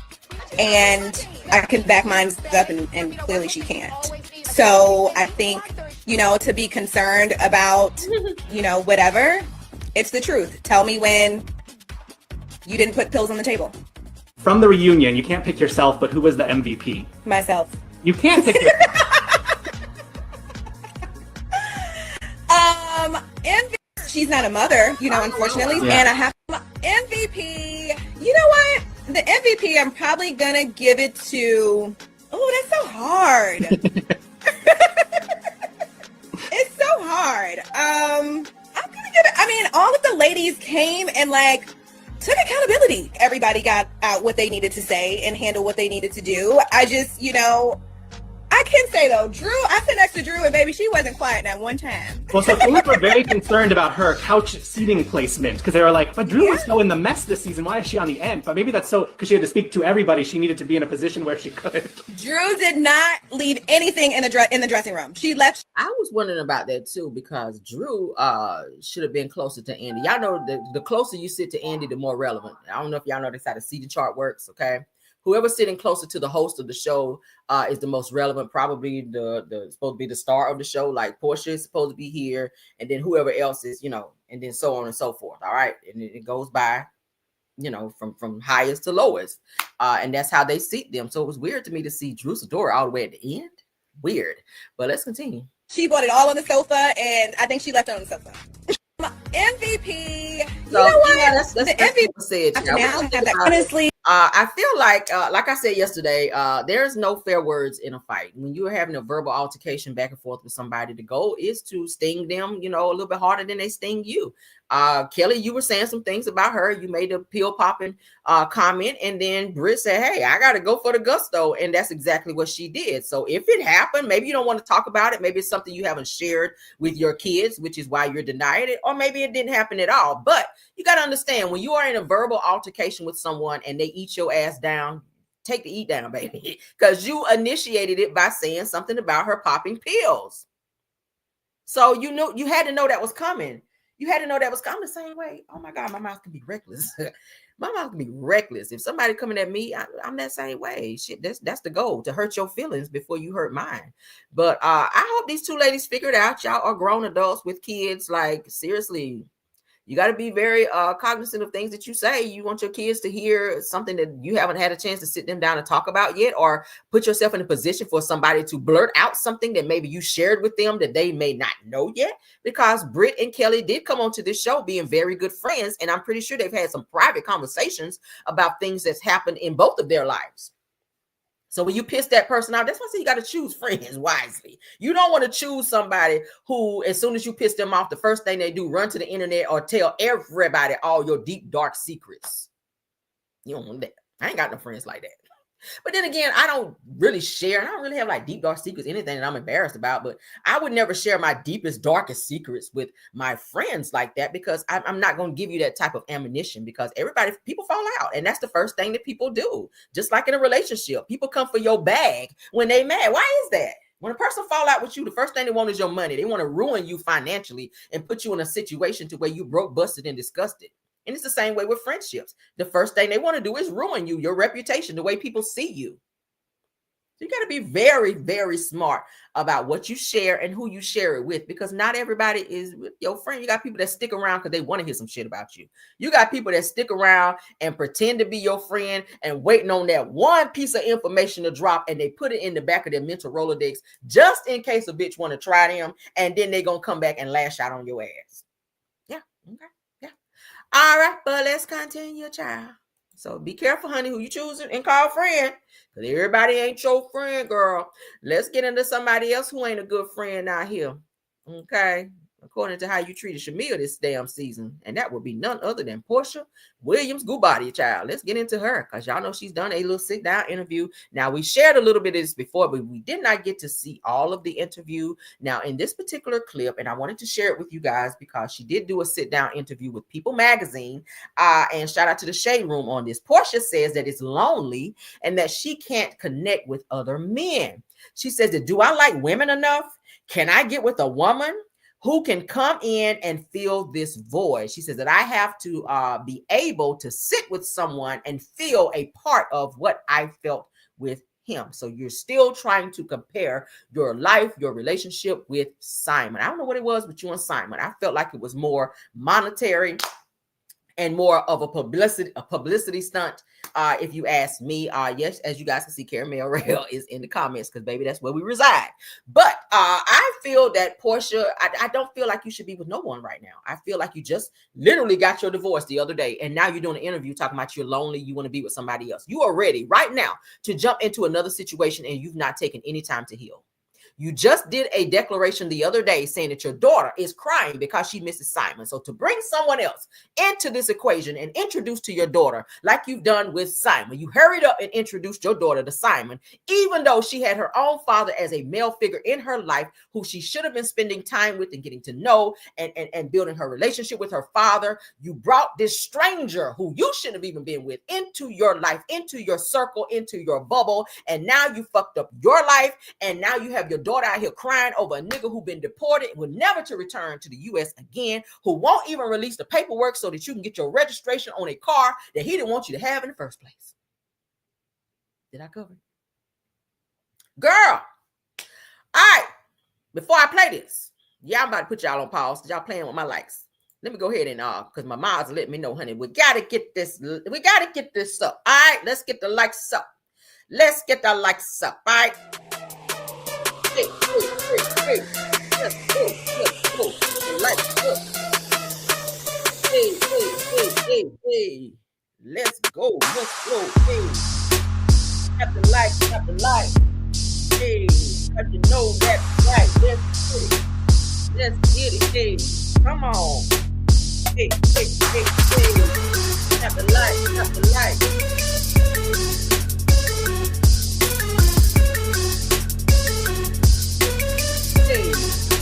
And I can back mine up, and clearly she can't. So I think, you know, to be concerned about, you know, whatever, it's the truth. Tell me when you didn't put pills on the table. From the reunion, you can't pick yourself, but who was the MVP? Myself. You can't pick yourself. MVP, she's not a mother, you know, unfortunately. Yeah. And I have MVP. You know what? The MVP, I'm probably gonna give it to. Oh, that's so hard. It's so hard. I'm gonna give it. I mean, all of the ladies came and like took accountability. Everybody got out what they needed to say and handle what they needed to do. I just, you know, I can say though, Drew, I sit next to Drew and baby, she wasn't quiet that one time. Well, so things were very concerned about her couch seating placement because they were like, but Drew was so in the mess this season. Why is she on the end? But maybe that's so because she had to speak to everybody. She needed to be in a position where she could. Drew did not leave anything in the dressing room. She left. I was wondering about that too because Drew should have been closer to Andy. Y'all know the closer you sit to Andy, the more relevant. I don't know if y'all know that's how the seating chart works. Okay. Whoever's sitting closer to the host of the show is the most relevant, probably the supposed to be the star of the show. Like Porsha is supposed to be here, and then whoever else is, you know, and then so on and so forth. All right, and it goes by, you know, from highest to lowest, and that's how they seat them. So it was weird to me to see Drew Sidora all the way at the end. Weird, but let's continue. She bought it all on the sofa, and I think she left it on the sofa. MVP. You So, know what? yeah, that's the MVP said. honestly. I feel like I said yesterday, there's no fair words in a fight. When you're having a verbal altercation back and forth with somebody, the goal is to sting them, you know, a little bit harder than they sting you. Kelly, you were saying some things about her. You made a pill popping comment, and then Britt said, "Hey, I got to go for the gusto," and that's exactly what she did. So if it happened, maybe you don't want to talk about it. Maybe it's something you haven't shared with your kids, which is why you're denying it, or maybe it didn't happen at all. But you got to understand, when you are in a verbal altercation with someone and they eat your ass down, take the eat down, baby, because you initiated it by saying something about her popping pills. So you know, you had to know that was coming. You had to know that was coming the same way. Oh my God, my mouth can be reckless. My mouth can be reckless. If somebody coming at me, I'm that same way. Shit, that's the goal, to hurt your feelings before you hurt mine. But I hope these two ladies figured out. Y'all are grown adults with kids. Like, seriously, you got to be very cognizant of things that you say. You want your kids to hear something that you haven't had a chance to sit them down and talk about yet, or put yourself in a position for somebody to blurt out something that maybe you shared with them that they may not know yet. Because Britt and Kelly did come onto this show being very good friends, and I'm pretty sure they've had some private conversations about things that's happened in both of their lives. So when you piss that person out, that's why I say you got to choose friends wisely. You don't want to choose somebody who, as soon as you piss them off, the first thing they do, run to the internet or tell everybody all your deep, dark secrets. You don't want that. I ain't got no friends like that. But then again, I don't really share. I don't really have like deep, dark secrets, anything that I'm embarrassed about. But I would never share my deepest, darkest secrets with my friends like that, because I'm not going to give you that type of ammunition, because people fall out. And that's the first thing that people do. Just like in a relationship, people come for your bag when they mad. Why is that? When a person fall out with you, the first thing they want is your money. They want to ruin you financially and put you in a situation to where you broke, busted, and disgusted. And it's the same way with friendships. The first thing they want to do is ruin you, your reputation, the way people see you. So you got to be very, very smart about what you share and who you share it with, because not everybody is your friend. You got people that stick around because they want to hear some shit about you. You got people that stick around and pretend to be your friend and waiting on that one piece of information to drop, and they put it in the back of their mental Rolodex just in case a bitch want to try them, and then they're going to come back and lash out on your ass. Yeah, okay. All right, but let's continue, child. So be careful, honey, who you choose and call friend, because everybody ain't your friend, girl. Let's get into somebody else who ain't a good friend out here. Okay. according to how you treated Shamir this damn season. And that would be none other than Porsha Williams, Goobody child. Let's get into her, because y'all know she's done a little sit-down interview. Now, we shared a little bit of this before, but we did not get to see all of the interview. Now, in this particular clip, and I wanted to share it with you guys because she did do a sit-down interview with People Magazine, and shout out to the Shade Room on this. Porsha says that it's lonely and that she can't connect with other men. She says that, do I like women enough? Can I get with a woman who can come in and fill this void? She says that I have to be able to sit with someone and feel a part of what I felt with him. So you're still trying to compare your life, your relationship with Simon. I don't know what it was with you and Simon. I felt like it was more monetary and more of a publicity stunt, if you ask me. Yes, as you guys can see, Caramel Rail is in the comments, because baby, that's where we reside. But I feel that Porsha, I don't feel like you should be with no one right now. I feel like you just literally got your divorce the other day, and now you're doing an interview talking about you're lonely, you want to be with somebody else. You are ready right now to jump into another situation, and you've not taken any time to heal. You just did a declaration the other day saying that your daughter is crying because she misses Simon. So to bring someone else into this equation and introduce to your daughter, like you've done with Simon, you hurried up and introduced your daughter to Simon, even though she had her own father as a male figure in her life who she should have been spending time with and getting to know and building her relationship with her father. You brought this stranger who you shouldn't have even been with into your life, into your circle, into your bubble. And now you fucked up your life. And now you have your daughter out here crying over a nigga who been deported, will never to return to the U.S. again, who won't even release the paperwork so that you can get your registration on a car that he didn't want you to have in the first place. Did I cover it? Girl. All right. Before I play this, I'm about to put y'all on pause because y'all playing with my likes. Let me go ahead and because my mom's letting me know, honey, we gotta get this up. All right, let's get the likes up. Let's get the likes up. All right. Hey. Let's go. Lights up. Hey. Let's go. Hey. Tap the light. Hey, you know that's right. Let's get it. Hey, come on. Hey. Tap the light.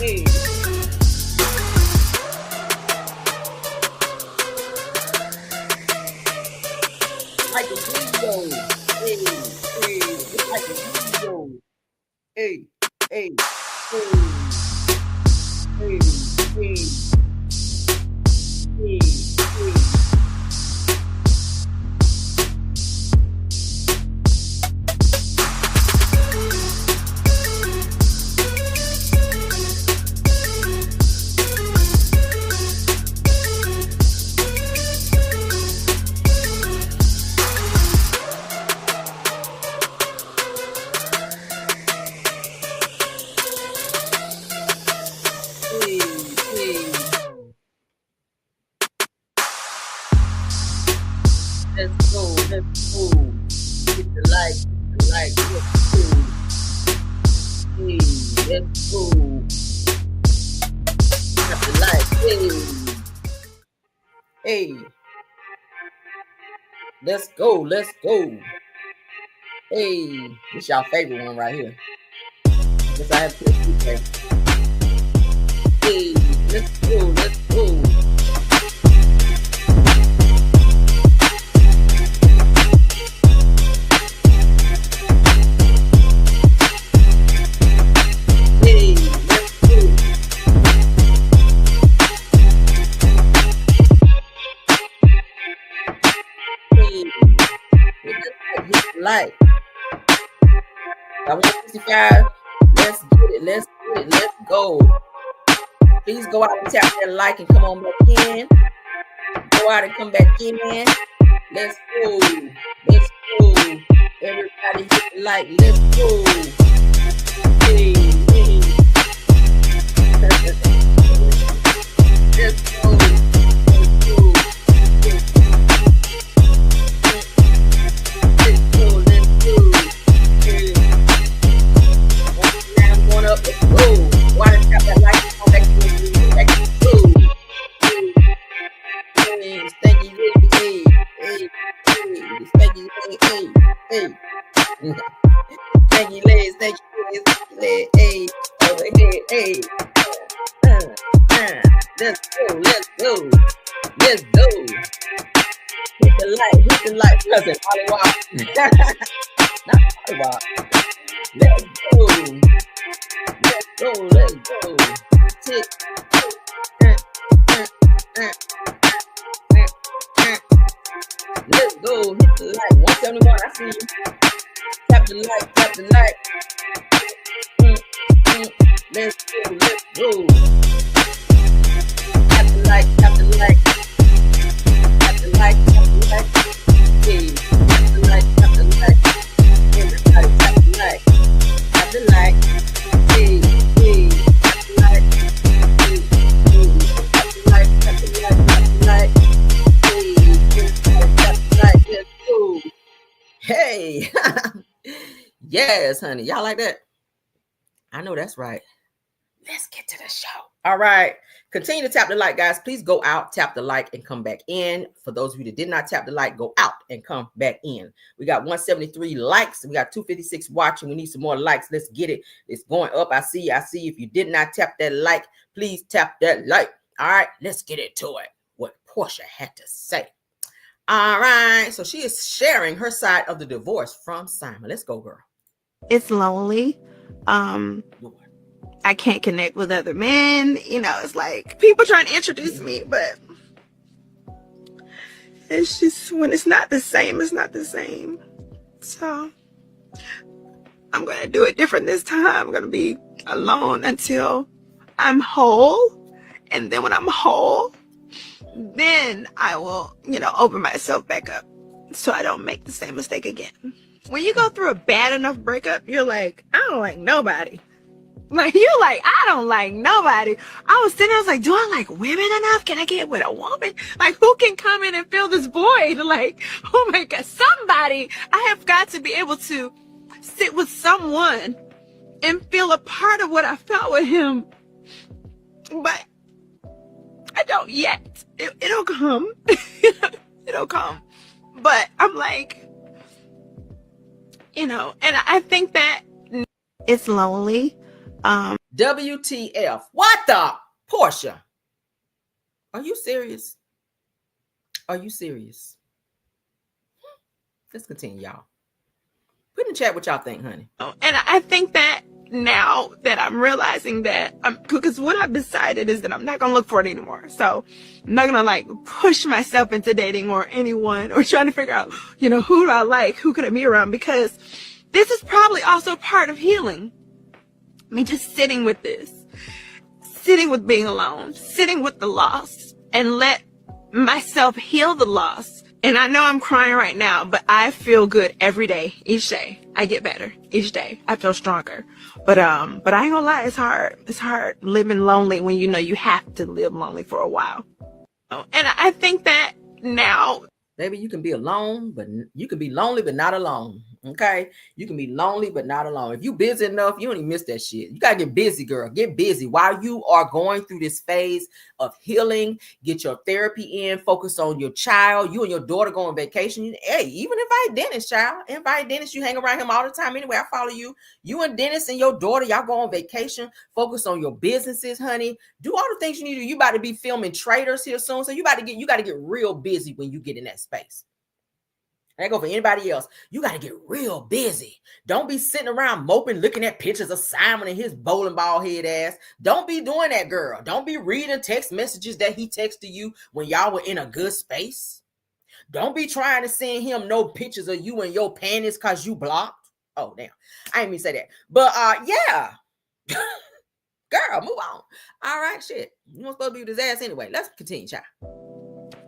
Hey. Like a video. Like a video. Hey. Let's go. Get the light. Let's go. Hey, let's go. Got the light. Hey. Let's go. Hey, this y'all favorite one right here. Guess I have to put there. Hey, let's go. Like I want 65. Let's get it. Let's go. Please go out and tap that like and come on back in. Go out and come back in. Let's go. Everybody hit the like. Let's go. Hey. Let's go. Let's go. Why didn't tap that like? Come back to Hey, hey, over here, hey. Let's go. Hit the light, cousin. Hollywood. Not Hollywood. Let's go. Tick. Let's go. Hit the light. 171. I see you. Tap the light. Let's go. Tap the light. Hey, tap the light. Everybody tap the light. Hey, tap the light. Let's go. Hey. Yes, honey. Y'all like that? I know that's right. Let's get to the show. All right. Continue to tap the like, guys. Please go out, tap the like, and come back in. For those of you that did not tap the like, go out and come back in. We got 173 likes. We got 256 watching. We need some more likes. Let's get it. It's going up. I see. If you did not tap that like, please tap that like. All right. Let's get into it. What Porsha had to say. All right. So she is sharing her side of the divorce from Simon. Let's go, girl. It's lonely. I can't connect with other men. You know, it's like people trying to introduce me, but it's just when it's not the same, it's not the same. So I'm going to do it different this time. I'm going to be alone until I'm whole. And then when I'm whole, then I will, open myself back up so I don't make the same mistake again. When you go through a bad enough breakup, you're like, I don't like nobody. Like, you're like, I don't like nobody. I was sitting there, I was like, do I like women enough? Can I get with a woman? Like, who can come in and fill this void? Like, oh my God, somebody. I have got to be able to sit with someone and feel a part of what I felt with him. But I don't yet. It'll come. It'll come. But I'm like, and I think that it's lonely. WTF. What the? Porsha. Are you serious? Let's continue, y'all. Put in the chat what y'all think, honey. And I think that now that I'm realizing that because what I've decided is that I'm not going to look for it anymore. So I'm not going to push myself into dating or anyone or trying to figure out, who do I like? Who could I be around? Because this is probably also part of healing. I mean, just sitting with this, sitting with being alone, sitting with the loss and let myself heal the loss. And I know I'm crying right now, but I feel good every day, each day. I get better each day. I feel stronger. But I ain't gonna lie, it's hard. It's hard living lonely when you have to live lonely for a while. And I think that now, baby, you can be alone, but you can be lonely, but not alone. Okay, you can be lonely, but not alone. If you busy enough, you don't even miss that shit. You gotta get busy, girl. Get busy while you are going through this phase of healing. Get your therapy in. Focus on your child. You and your daughter go on vacation. Hey, even invite Dennis, child. Invite Dennis. You hang around him all the time anyway. I follow you. You and Dennis and your daughter, y'all go on vacation. Focus on your businesses, honey. Do all the things you need to do. You about to be filming Traders here soon, so you got to get real busy when you get in that space. That go for anybody else. You got to get real busy. Don't be sitting around moping, looking at pictures of Simon and his bowling ball head ass. Don't be doing that, girl. Don't be reading text messages that he texted you when y'all were in a good space. Don't be trying to send him no pictures of you and your panties because you blocked. Oh, damn. I didn't mean to say that. But, yeah. Girl, move on. All right, shit. You weren't supposed to be with his ass anyway. Let's continue, child.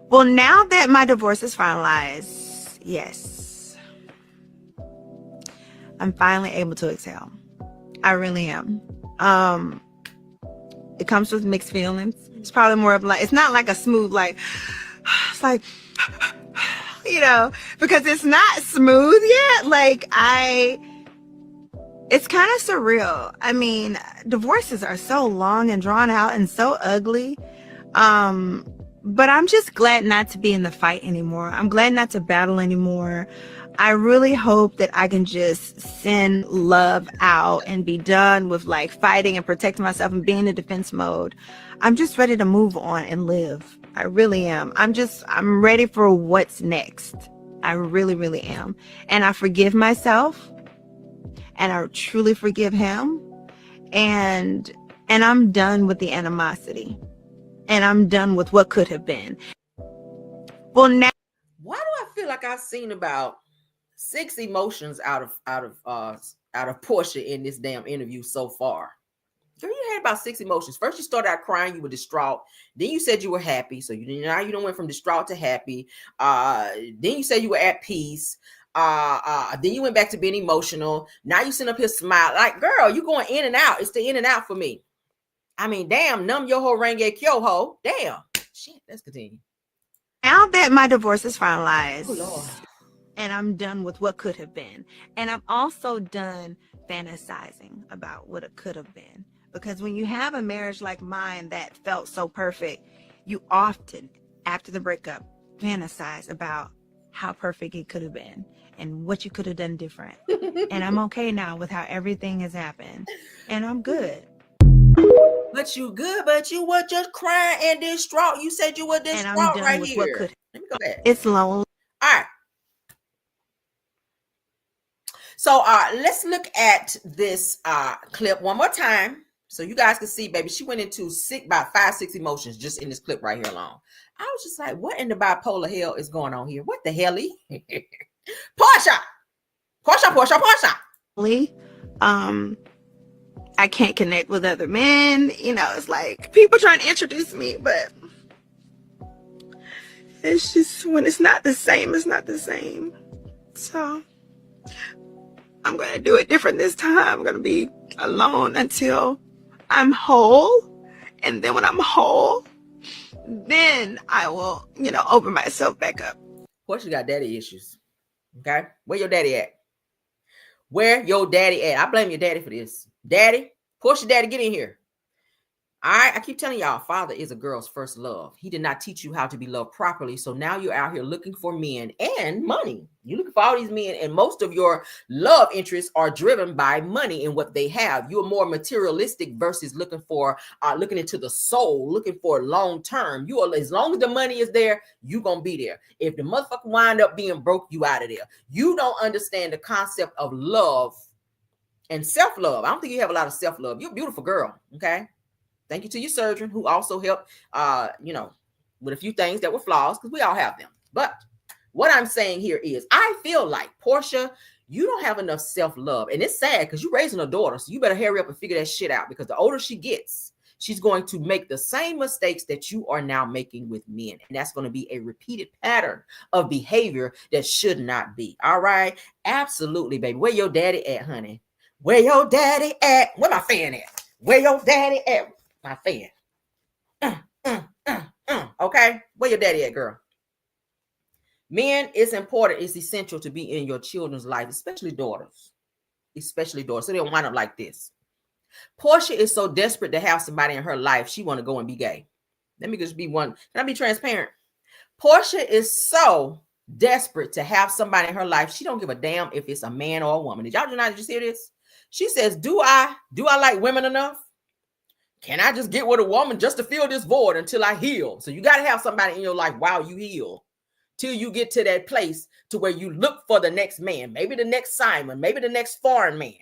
Well, now that my divorce is finalized, yes, I'm finally able to exhale. I really am. It comes with mixed feelings. It's probably more of it's not like a smooth, it's like, because it's not smooth yet. It's kind of surreal. I mean, divorces are so long and drawn out and so ugly. But I'm just glad not to be in the fight anymore. I'm glad not to battle anymore. I really hope that I can just send love out and be done with like fighting and protecting myself and being in defense mode. I'm just ready to move on and live. I really am. I'm ready for what's next. I really, really am. And I forgive myself, and I truly forgive him. And I'm done with the animosity. And I'm done with what could have been. Well, now, why do I feel like I've seen about 6 emotions out of Porsha in this damn interview so far? Girl, you had about 6 emotions. First, you started out crying, you were distraught. Then you said you were happy. So now you don't went from distraught to happy. Then you said you were at peace. Then you went back to being emotional. Now you sitting up here smiling. Like, girl, you going in and out. It's the in and out for me. I mean, damn, numb your whole renge kyo ho. Damn. Shit, let's continue. Now that my divorce is finalized, Oh, Lord. and I'm done with what could have been, and I'm also done fantasizing about what it could have been. Because when you have a marriage like mine that felt so perfect, you often, after the breakup, fantasize about how perfect it could have been and what you could have done different. And I'm okay now with how everything has happened, and I'm good. But you good, but you were just crying and distraught. You said you were And I'm distraught done right with here. what could. Let me go back. It's lonely. All right. So let's look at this clip one more time so you guys can see, baby. She went into about 5-6 emotions just in this clip right here alone. I was just like, what in the bipolar hell is going on here? What the hell? Porsha. I can't connect with other men. You know, it's like people trying to introduce me, but it's just when it's not the same, it's not the same. So I'm going to do it different this time. I'm going to be alone until I'm whole. And then when I'm whole, then I will, open myself back up. Porsha got daddy issues. Okay? Where your daddy at? Where your daddy at? I blame your daddy for this. Daddy, Porsha daddy, get in here. All right, I keep telling y'all, father is a girl's first love. He did not teach you how to be loved properly. So now you're out here looking for men and money. You're looking for all these men, and most of your love interests are driven by money and what they have. You're more materialistic versus looking into the soul, looking for long term. You are, as long as the money is there, you're gonna be there. If the motherfucker wind up being broke, you out of there. You don't understand the concept of love and self-love. I don't think you have a lot of self-love. You're a beautiful girl, okay? Thank you to your surgeon who also helped, with a few things that were flaws, because we all have them. But what I'm saying here is I feel like, Porsha, you don't have enough self-love. And it's sad because you're raising a daughter. So you better hurry up and figure that shit out, because the older she gets, she's going to make the same mistakes that you are now making with men. And that's going to be a repeated pattern of behavior that should not be. All right. Absolutely, baby. Where your daddy at, honey? Where your daddy at? Where my fan at? Where your daddy at? My fan. Okay. Where your daddy at, girl? Men, it's important. It's essential to be in your children's life, especially daughters. So they don't wind up like this. Porsha is so desperate to have somebody in her life, she want to go and be gay. Let me just be one. Can I be transparent? Porsha is so desperate to have somebody in her life, she don't give a damn if it's a man or a woman. Did y'all just hear this? She says, do I like women enough? Can I just get with a woman just to fill this void until I heal? So you got to have somebody in your life while you heal, till you get to that place to where you look for the next man, maybe the next Simon, maybe the next foreign man.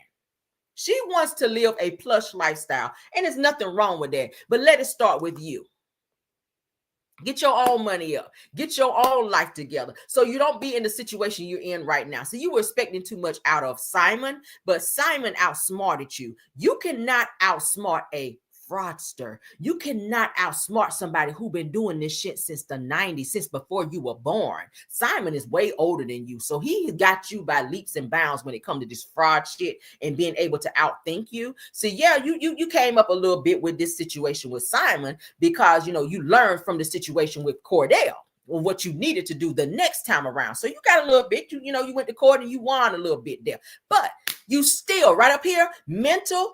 She wants to live a plush lifestyle, and there's nothing wrong with that. But let it start with you. Get your own money up. Get your own life together so you don't be in the situation you're in right now. So you were expecting too much out of Simon, but Simon outsmarted you. You cannot outsmart a fraudster. You cannot outsmart somebody who been doing this shit since the 90s, since before you were born. Simon is way older than you, so he got you by leaps and bounds when it comes to this fraud shit and being able to outthink you. So yeah, you came up a little bit with this situation with Simon because you learned from the situation with Cordell or what you needed to do the next time around. So you got a little bit, you went to court and you won a little bit there, but you still right up here, mental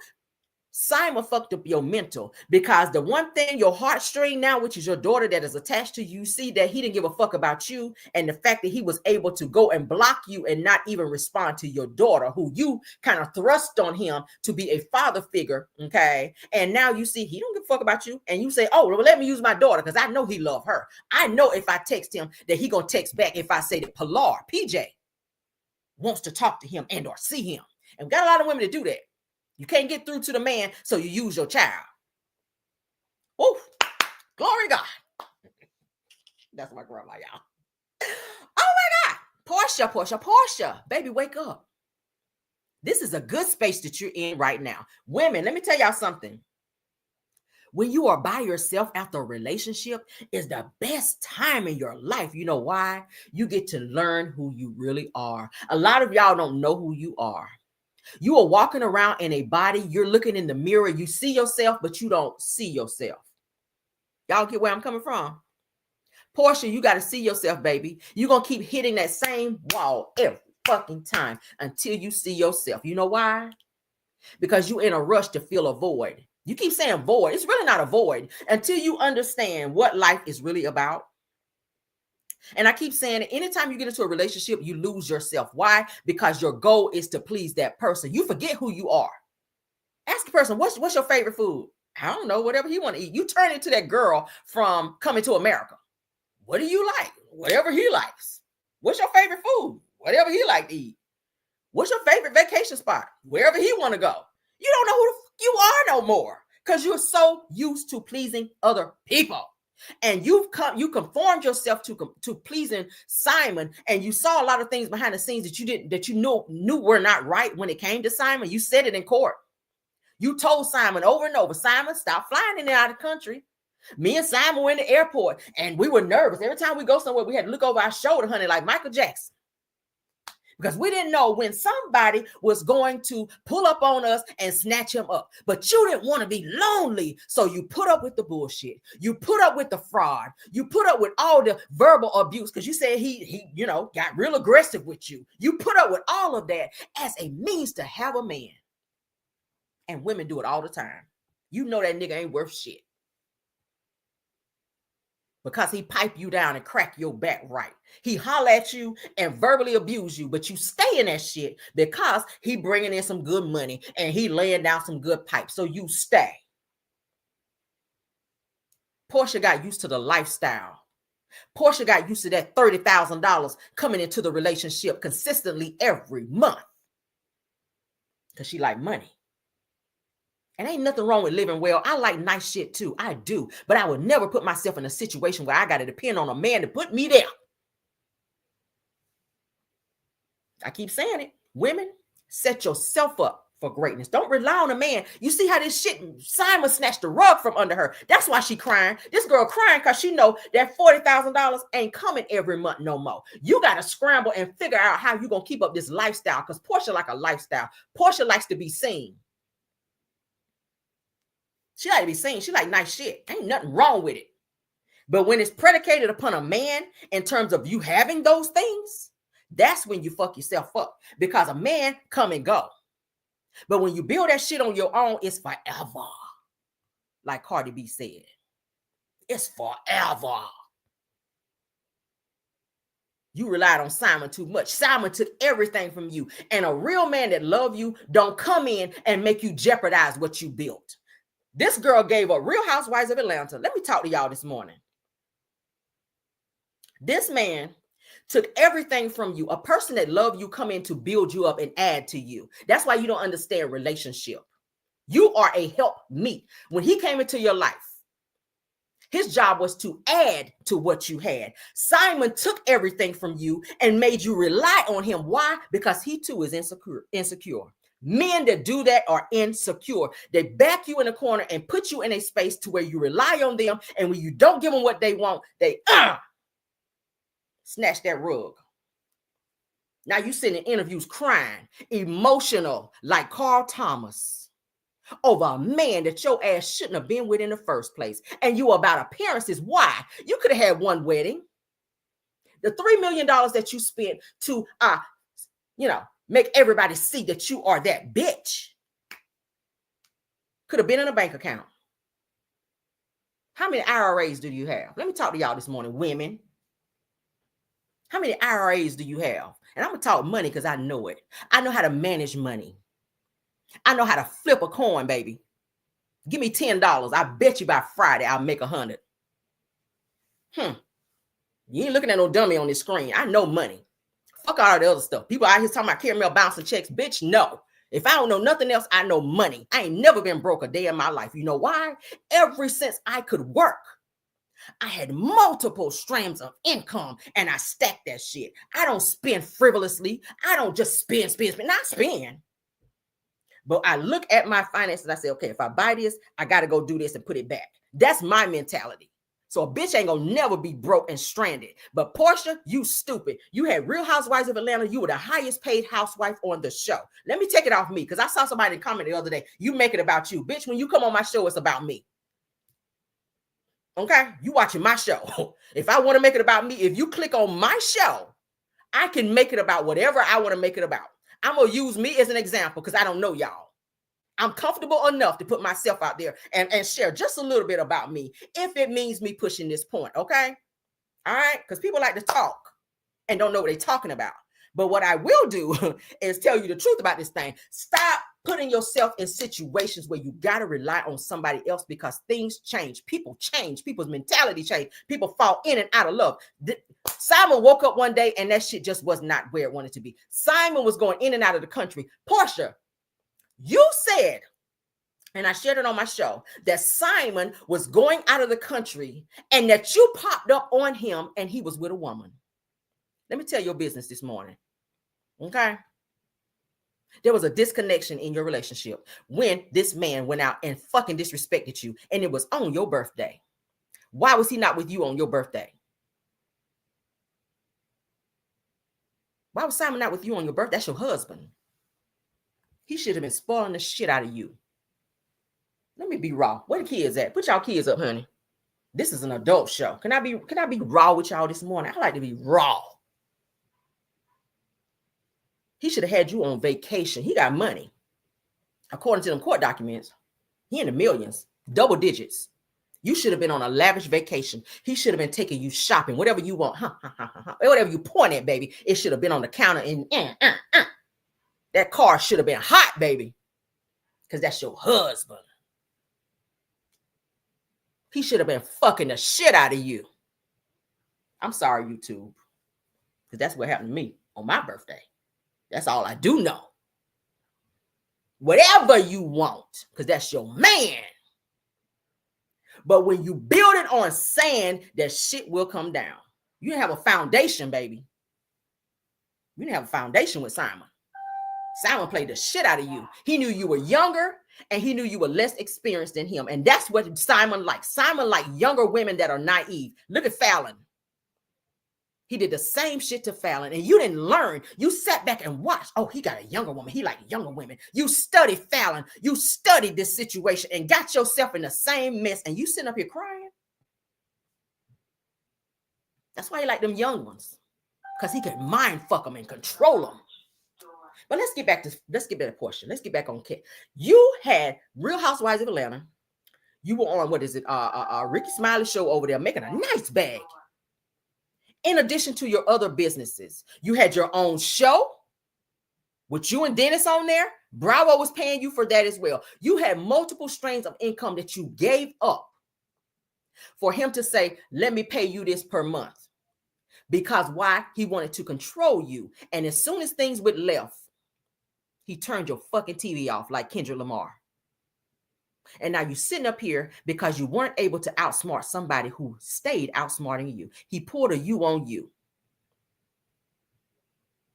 Simon fucked up your mental, because the one thing, your heartstring now, which is your daughter that is attached to you, see that he didn't give a fuck about you, and the fact that he was able to go and block you and not even respond to your daughter, who you kind of thrust on him to be a father figure, okay? And now you see he don't give a fuck about you, and you say, oh, well, let me use my daughter because I know he love her. I know if I text him that he gonna text back if I say that Pilar, PJ, wants to talk to him and or see him. And we got a lot of women to do that. You can't get through to the man, so you use your child. Oh, glory to God. That's my grandma, y'all. Oh my God. Porsha. Baby, wake up. This is a good space that you're in right now. Women, let me tell y'all something. When you are by yourself after a relationship, is the best time in your life. You know why? You get to learn who you really are. A lot of y'all don't know who you are. You are walking around in a body. You're looking in the mirror. You see yourself, but you don't see yourself. Y'all get where I'm coming from? Porsha, you got to see yourself, baby. You're going to keep hitting that same wall every fucking time until you see yourself. You know why? Because you're in a rush to fill a void. You keep saying void. It's really not a void until you understand what life is really about. And I keep saying it, anytime you get into a relationship, you lose yourself. Why? Because your goal is to please that person. You forget who you are. Ask the person, what's your favorite food? I don't know, whatever he want to eat. You turn into that girl from Coming to America. What do you like? Whatever he likes. What's your favorite food? Whatever he like to eat. What's your favorite vacation spot? Wherever he want to go. You don't know who you are no more because you're so used to pleasing other people. And you conformed yourself to pleasing Simon, and you saw a lot of things behind the scenes that you knew were not right when it came to Simon. You said it in court. You told Simon over and over, Simon, stop flying in and out of the country. Me and Simon were in the airport, and we were nervous. Every time we go somewhere, we had to look over our shoulder, honey, like Michael Jackson. Because we didn't know when somebody was going to pull up on us and snatch him up. But you didn't want to be lonely. So you put up with the bullshit. You put up with the fraud. You put up with all the verbal abuse because you said he got real aggressive with you. You put up with all of that as a means to have a man. And women do it all the time. You know that nigga ain't worth shit. Because he pipe you down and crack your back right. He holler at you and verbally abuse you, but you stay in that shit because he bringing in some good money and he laying down some good pipe. So you stay. Porsha got used to the lifestyle. Porsha got used to that $30,000 coming into the relationship consistently every month. Because she like money. And ain't nothing wrong with living well. I like nice shit too. I do. But I would never put myself in a situation where I got to depend on a man to put me there. I keep saying it. Women, set yourself up for greatness. Don't rely on a man. You see how this shit, Simon snatched the rug from under her. That's why she crying. This girl crying because she know that $40,000 ain't coming every month no more. You got to scramble and figure out how you going to keep up this lifestyle because Porsha like a lifestyle. Porsha likes to be seen. She like to be seen. She like nice shit. Ain't nothing wrong with it. But when it's predicated upon a man in terms of you having those things, that's when you fuck yourself up because a man come and go. But when you build that shit on your own, it's forever. Like Cardi B said. It's forever. You relied on Simon too much. Simon took everything from you. And a real man that love you don't come in and make you jeopardize what you built. This girl gave up. Real Housewives of Atlanta. Let me talk to y'all this morning. This man took everything from you. A person that loved you come in to build you up and add to you. That's why you don't understand relationship. You are a help me. When he came into your life, his job was to add to what you had. Simon took everything from you and made you rely on him. Why? Because he too is insecure. Men that do that are insecure. They back you in a corner and put you in a space to where you rely on them. And when you don't give them what they want, they snatch that rug. Now you sitting in interviews crying, emotional, like Carl Thomas, over a man that your ass shouldn't have been with in the first place. And you about appearances. Why? You could have had one wedding. The $3 million that you spent to, make everybody see that you are that bitch. Could have been in a bank account. How many IRAs do you have? Let me talk to y'all this morning, women. How many IRAs do you have? And I'm going to talk money because I know it. I know how to manage money. I know how to flip a coin, baby. Give me $10. I bet you by Friday I'll make 100. You ain't looking at no dummy on this screen. I know money. Fuck all the other stuff. People out here talking about caramel bouncing checks. Bitch, no. If I don't know nothing else, I know money. I ain't never been broke a day in my life. You know why? Ever since I could work, I had multiple streams of income and I stacked that shit. I don't spend frivolously. I don't just spend, not spend. But I look at my finances and I say, okay, if I buy this, I got to go do this and put it back. That's my mentality. So a bitch ain't gonna never be broke and stranded. But Porsha, you stupid. You had Real Housewives of Atlanta. You were the highest paid housewife on the show. Let me take it off me because I saw somebody comment the other day. You make it about you. Bitch, when you come on my show, it's about me. Okay? You watching my show. If I want to make it about me, if you click on my show, I can make it about whatever I want to make it about. I'm going to use me as an example because I don't know y'all. I'm comfortable enough to put myself out there and share just a little bit about me if it means me pushing this point, okay? All right? Because people like to talk and don't know what they're talking about. But what I will do is tell you the truth about this thing. Stop putting yourself in situations where you got to rely on somebody else because things change. People change. People's mentality change. People fall in and out of love. Simon woke up one day and that shit just was not where it wanted to be. Simon was going in and out of the country. Porsha, you said, and I shared it on my show, that Simon was going out of the country and that you popped up on him and he was with a woman. Let me tell your business this morning. Okay? There was a disconnection in your relationship when this man went out and fucking disrespected you and it was on your birthday. Why was he not with you on your birthday? Why was Simon not with you on your birthday? That's your husband. He should have been spoiling the shit out of you. Let me be raw. Where the kids at? Put y'all kids up, honey. This is an adult show. Can I be raw with y'all this morning? I like to be raw. He should have had you on vacation. He got money. According to them court documents, he in the millions, double digits. You should have been on a lavish vacation. He should have been taking you shopping, whatever you want. Whatever you point at, baby. It should have been on the counter and that car should have been hot, baby. Because that's your husband. He should have been fucking the shit out of you. I'm sorry, YouTube. Because that's what happened to me on my birthday. That's all I do know. Whatever you want, because that's your man. But when you build it on sand, that shit will come down. You didn't have a foundation, baby. You didn't have a foundation with Simon. Simon played the shit out of you. He knew you were younger and he knew you were less experienced than him. And that's what Simon liked. Simon liked younger women that are naive. Look at Fallon. He did the same shit to Fallon and you didn't learn. You sat back and watched. Oh, he got a younger woman. He liked younger women. You studied Fallon. You studied this situation and got yourself in the same mess and you sitting up here crying. That's why he liked them young ones. Because he could mind fuck them and control them. But let's get back to Porsha. Let's get back on Kit. You had Real Housewives of Atlanta. You were on, what is it? Ricky Smiley show over there making a nice bag. In addition to your other businesses, you had your own show with you and Dennis on there. Bravo was paying you for that as well. You had multiple streams of income that you gave up for him to say, let me pay you this per month. Because why? He wanted to control you. And as soon as things went left, he turned your fucking TV off like Kendrick Lamar. And now you're sitting up here because you weren't able to outsmart somebody who stayed outsmarting you. He pulled a you on you.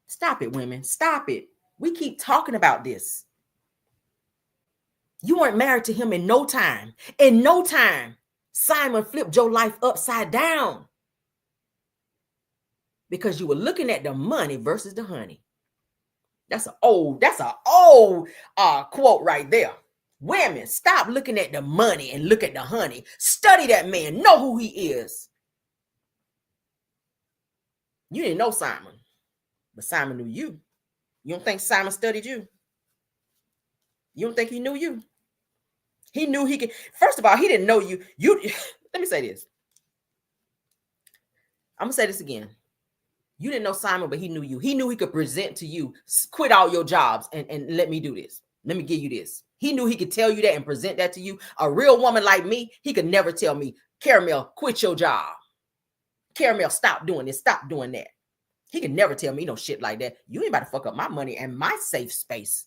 Stop it, women. Stop it. We keep talking about this. You weren't married to him in no time. In no time, Simon flipped your life upside down. Because you were looking at the money versus the honey. That's an old quote right there. Women, stop looking at the money and look at the honey. Study that man. Know who he is. You didn't know Simon, but Simon knew you. You don't think Simon studied you? You don't think he knew you? He knew he could. First of all, he didn't know you. Let me say this. I'm gonna say this again. You didn't know Simon, but he knew you. He knew he could present to you, quit all your jobs and let me do this. Let me give you this. He knew he could tell you that and present that to you. A real woman like me, he could never tell me, Caramel, quit your job. Caramel, stop doing this, stop doing that. He could never tell me no shit like that. You ain't about to fuck up my money and my safe space.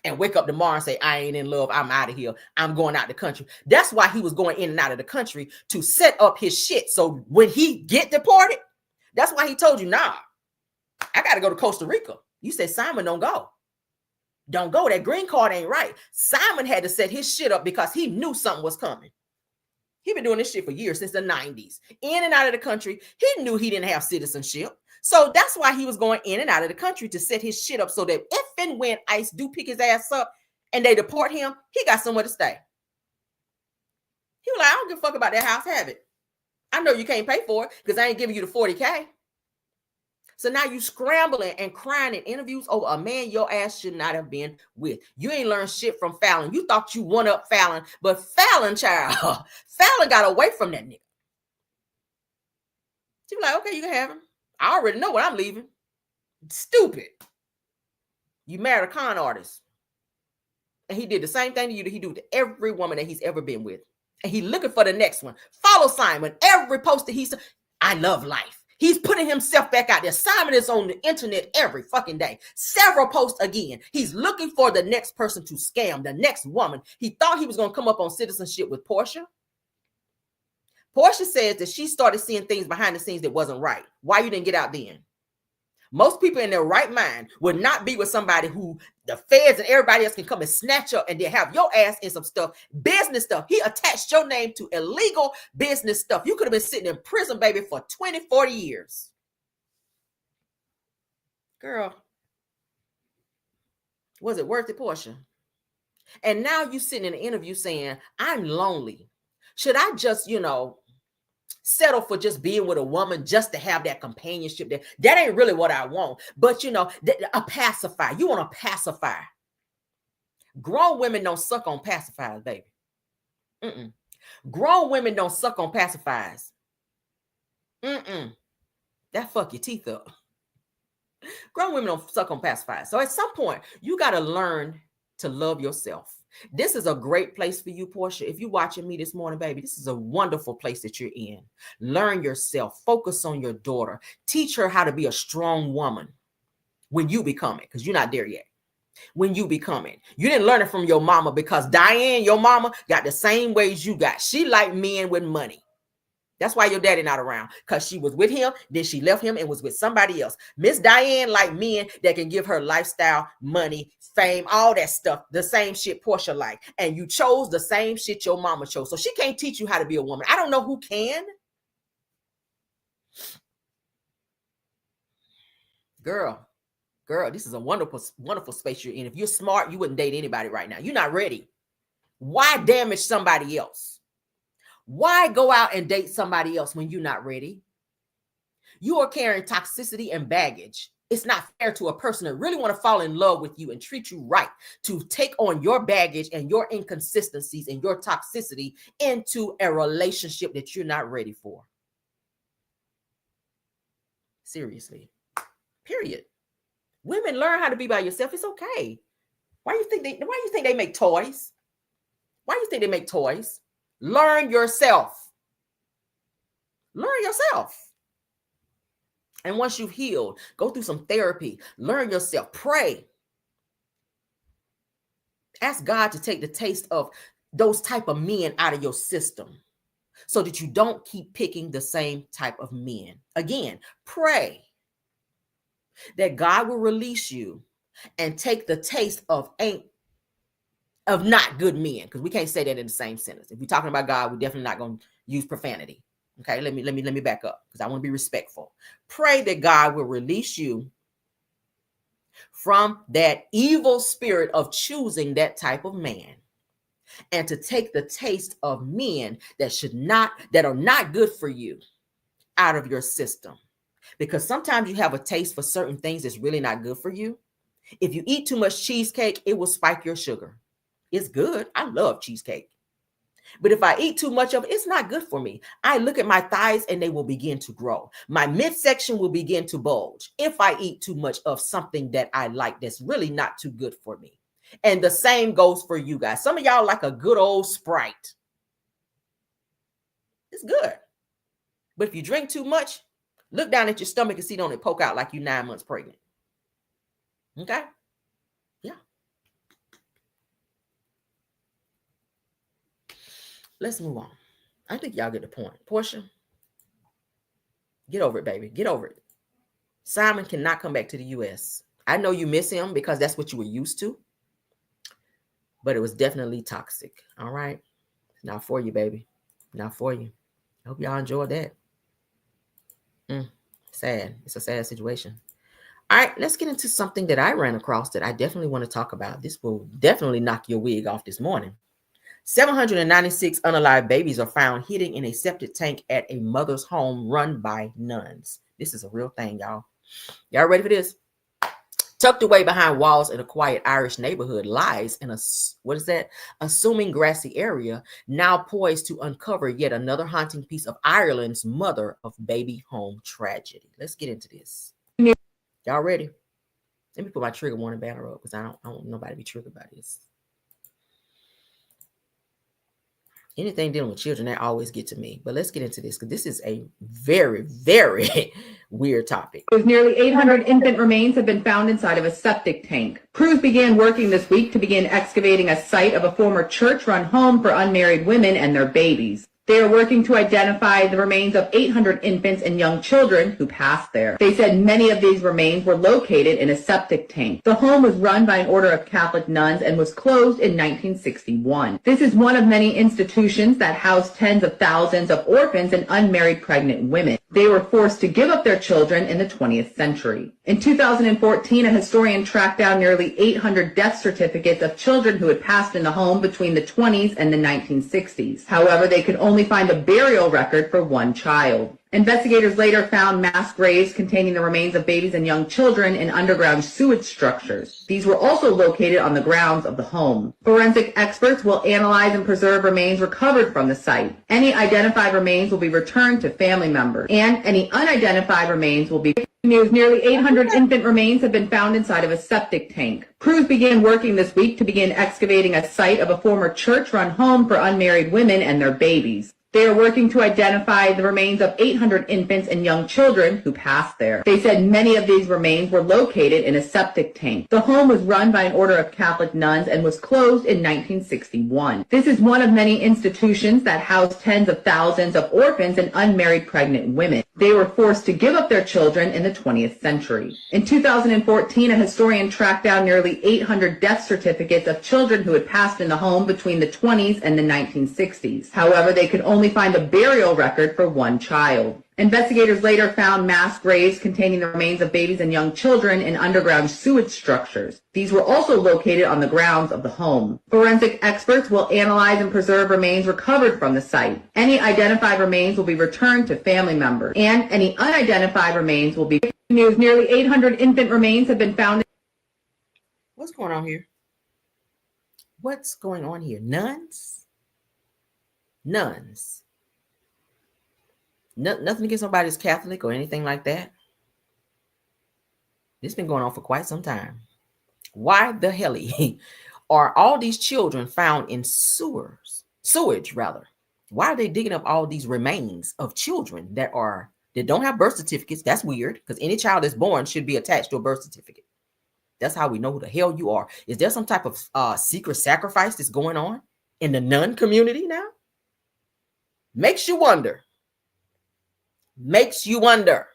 And wake up tomorrow and say, I ain't in love, I'm out of here, I'm going out the country. That's why he was going in and out of the country, to set up his shit. So when he get deported, that's why he told you, nah, I got to go to Costa Rica. You said, Simon, don't go. Don't go. That green card ain't right. Simon had to set his shit up because he knew something was coming. He been doing this shit for years, since the 90s. In and out of the country. He knew he didn't have citizenship. So that's why he was going in and out of the country, to set his shit up so that if and when ICE do pick his ass up and they deport him, he got somewhere to stay. He was like, I don't give a fuck about that house, have it. I know you can't pay for it because I ain't giving you the 40K. So now you scrambling and crying in interviews over a man your ass should not have been with. You ain't learned shit from Fallon. You thought you won up Fallon, but Fallon, child, Fallon got away from that nigga. She was like, okay, you can have him. I already know when I'm leaving. Stupid. You married a con artist. And he did the same thing to you that he do to every woman that he's ever been with. And he looking for the next one. Follow Simon. Every post that he's, I love life. He's putting himself back out there. Simon is on the internet every fucking day. Several posts again. He's looking for the next person to scam, the next woman. He thought he was going to come up on citizenship with Porsha. Porsha says that she started seeing things behind the scenes that wasn't right. Why you didn't get out then? Most people in their right mind would not be with somebody who the feds and everybody else can come and snatch up and then have your ass in some stuff, business stuff. He attached your name to illegal business stuff. You could have been sitting in prison, baby, for 20, 40 years. Girl, was it worth it, Porsha? And now you sitting in an interview saying, I'm lonely. Should I just, settle for just being with a woman just to have that companionship? That ain't really what I want. But, a pacifier. You want a pacifier. Grown women don't suck on pacifiers, baby. Grown women don't suck on pacifiers. That fuck your teeth up. Grown women don't suck on pacifiers. So at some point, you got to learn to love yourself. This is a great place for you, Porsha. If you're watching me this morning, baby, this is a wonderful place that you're in. Learn yourself. Focus on your daughter. Teach her how to be a strong woman when you become it, because you're not there yet. When you become it. You didn't learn it from your mama, because Diane, your mama, got the same ways you got. She liked men with money. That's why your daddy not around, because she was with him, then she left him and was with somebody else. Miss Diane like men that can give her lifestyle, money, fame, all that stuff, the same shit Porsha like. And you chose the same shit your mama chose. So she can't teach you how to be a woman. I don't know who can. Girl, this is a wonderful, wonderful space you're in. If you're smart, you wouldn't date anybody right now. You're not ready. Why damage somebody else? Why go out and date somebody else when you're not ready? You are carrying toxicity and baggage. It's not fair to a person that really want to fall in love with you and treat you right to take on your baggage and your inconsistencies and your toxicity into a relationship that you're not ready for. Seriously. Period. Women, learn how to be by yourself. It's okay. Why do you think they make toys? Why do you think they make toys? Learn yourself. Learn yourself. And once you've healed, go through some therapy. Learn yourself. Pray. Ask God to take the taste of those type of men out of your system so that you don't keep picking the same type of men. Again, pray that God will release you and take the taste of not good men, because we can't say that in the same sentence. If we're talking about God, we're definitely not going to use profanity. Okay, let me back up, because I want to be respectful. Pray that God will release you from that evil spirit of choosing that type of man, and to take the taste of men that are not good for you out of your system. Because sometimes you have a taste for certain things that's really not good for you. If you eat too much cheesecake, it will spike your sugar. It's good. I love cheesecake. But if I eat too much of it, it's not good for me. I look at my thighs and they will begin to grow. My midsection will begin to bulge if I eat too much of something that I like that's really not too good for me. And the same goes for you guys. Some of y'all like a good old Sprite. It's good. But if you drink too much, look down at your stomach and see don't it poke out like you're 9 months pregnant. Okay? Yeah. Let's move on. I think y'all get the point. Porsha, get over it, baby. Get over it. Simon cannot come back to the U.S. I know you miss him because that's what you were used to. But it was definitely toxic. All right? Not for you, baby. Not for you. I hope y'all enjoyed that. Sad. It's a sad situation. All right, let's get into something that I ran across that I definitely want to talk about. This will definitely knock your wig off this morning. 796 unalive babies are found hidden in a septic tank at a mother's home run by nuns. This is a real thing, y'all. Y'all ready for this? Tucked away behind walls in a quiet Irish neighborhood lies in a, assuming grassy area, now poised to uncover yet another haunting piece of Ireland's mother of baby home tragedy. Let's get into this. Y'all ready? Let me put my trigger warning banner up because I don't want nobody to be triggered by this. Anything dealing with children, that always get to me. But let's get into this because this is a very, very weird topic. Nearly 800 infant remains have been found inside of a septic tank. Crews began working this week to begin excavating a site of a former church-run home for unmarried women and their babies. They are working to identify the remains of 800 infants and young children who passed there. They said many of these remains were located in a septic tank. The home was run by an order of Catholic nuns and was closed in 1961. This is one of many institutions that house tens of thousands of orphans and unmarried pregnant women. They were forced to give up their children in the 20th century. In 2014, a historian tracked down nearly 800 death certificates of children who had passed in the home between the 20s and the 1960s. However, they could only find a burial record for one child. Investigators later found mass graves containing the remains of babies and young children in underground sewage structures. These were also located on the grounds of the home. Forensic experts will analyze and preserve remains recovered from the site. Any identified remains will be returned to family members, and any unidentified remains will be Nearly 800 infant remains have been found inside of a septic tank. Crews began working this week to begin excavating a site of a former church-run home for unmarried women and their babies. They are working to identify the remains of 800 infants and young children who passed there. They said many of these remains were located in a septic tank. The home was run by an order of Catholic nuns and was closed in 1961. This is one of many institutions that house tens of thousands of orphans and unmarried pregnant women. They were forced to give up their children in the 20th century. In 2014, a historian tracked down nearly 800 death certificates of children who had passed in the home between the 20s and the 1960s. However, they could only find a burial record for one child. Investigators later found mass graves containing the remains of babies and young children in underground sewage structures. These were also located on the grounds of the home. Forensic experts will analyze and preserve remains recovered from the site. Any identified remains will be returned to family members, and any unidentified remains will be news. Nearly 800 infant remains have been found. What's going on here? What's going on here? Nuns? Nuns. Nothing against nobody who's Catholic or anything like that. This has been going on for quite some time. Why the hell are all these children found in sewage rather? Why are they digging up all these remains of children that don't have birth certificates? That's weird because any child that's born should be attached to a birth certificate. That's how we know who the hell you are. Is there some type of secret sacrifice that's going on in the nun community now? Makes you wonder. Makes you wonder.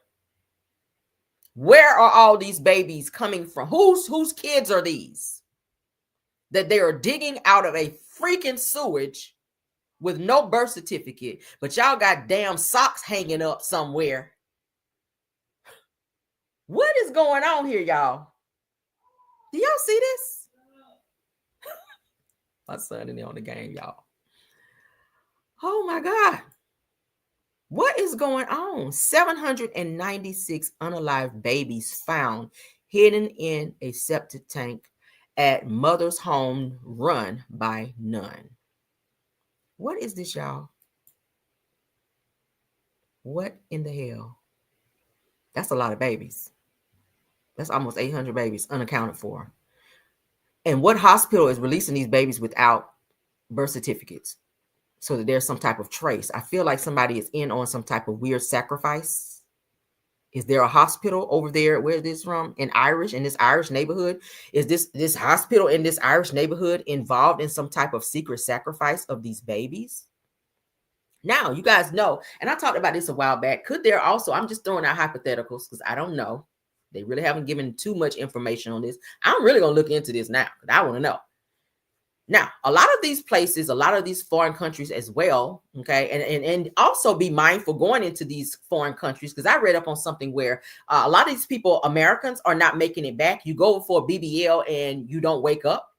Where are all these babies coming from? Whose kids are these? That they are digging out of a freaking sewage with no birth certificate, but y'all got damn socks hanging up somewhere. What is going on here, y'all? Do y'all see this? My son in there on the game, y'all. Oh my God. What is going on? 796 unalive babies found hidden in a septic tank at mother's home run by none. What is this, y'all? What in the hell? That's a lot of babies. That's almost 800 babies unaccounted for. And what hospital is releasing these babies without birth certificates so that there's some type of trace? I feel like somebody is in on some type of weird sacrifice. Is there a hospital over there where this from in this Irish neighborhood? Is this hospital in this Irish neighborhood involved in some type of secret sacrifice of these babies? Now, you guys know, and I talked about this a while back. Could there also, I'm just throwing out hypotheticals because I don't know. They really haven't given too much information on this. I'm really going to look into this now because I want to know. Now, a lot of these places, a lot of these foreign countries as well, okay, and also be mindful going into these foreign countries, because I read up on something where a lot of these people, Americans, are not making it back. You go for a BBL and you don't wake up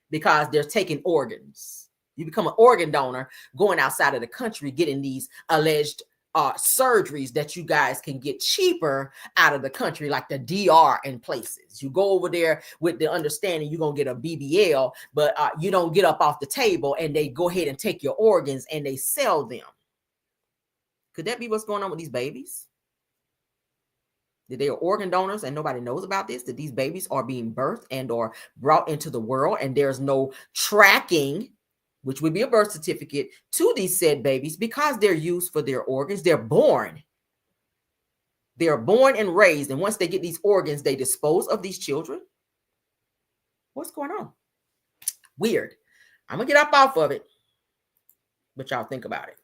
because they're taking organs. You become an organ donor going outside of the country, getting these alleged surgeries that you guys can get cheaper out of the country, like the DR and places. You go over there with the understanding you're going to get a BBL, but you don't get up off the table and they go ahead and take your organs and they sell them. Could that be what's going on with these babies? That they are organ donors and nobody knows about this, that these babies are being birthed and or brought into the world and there's no tracking, which would be a birth certificate, to these said babies because they're used for their organs. They're born. They're born and raised. And once they get these organs, they dispose of these children. What's going on? Weird. I'm going to get up off of it. But y'all think about it.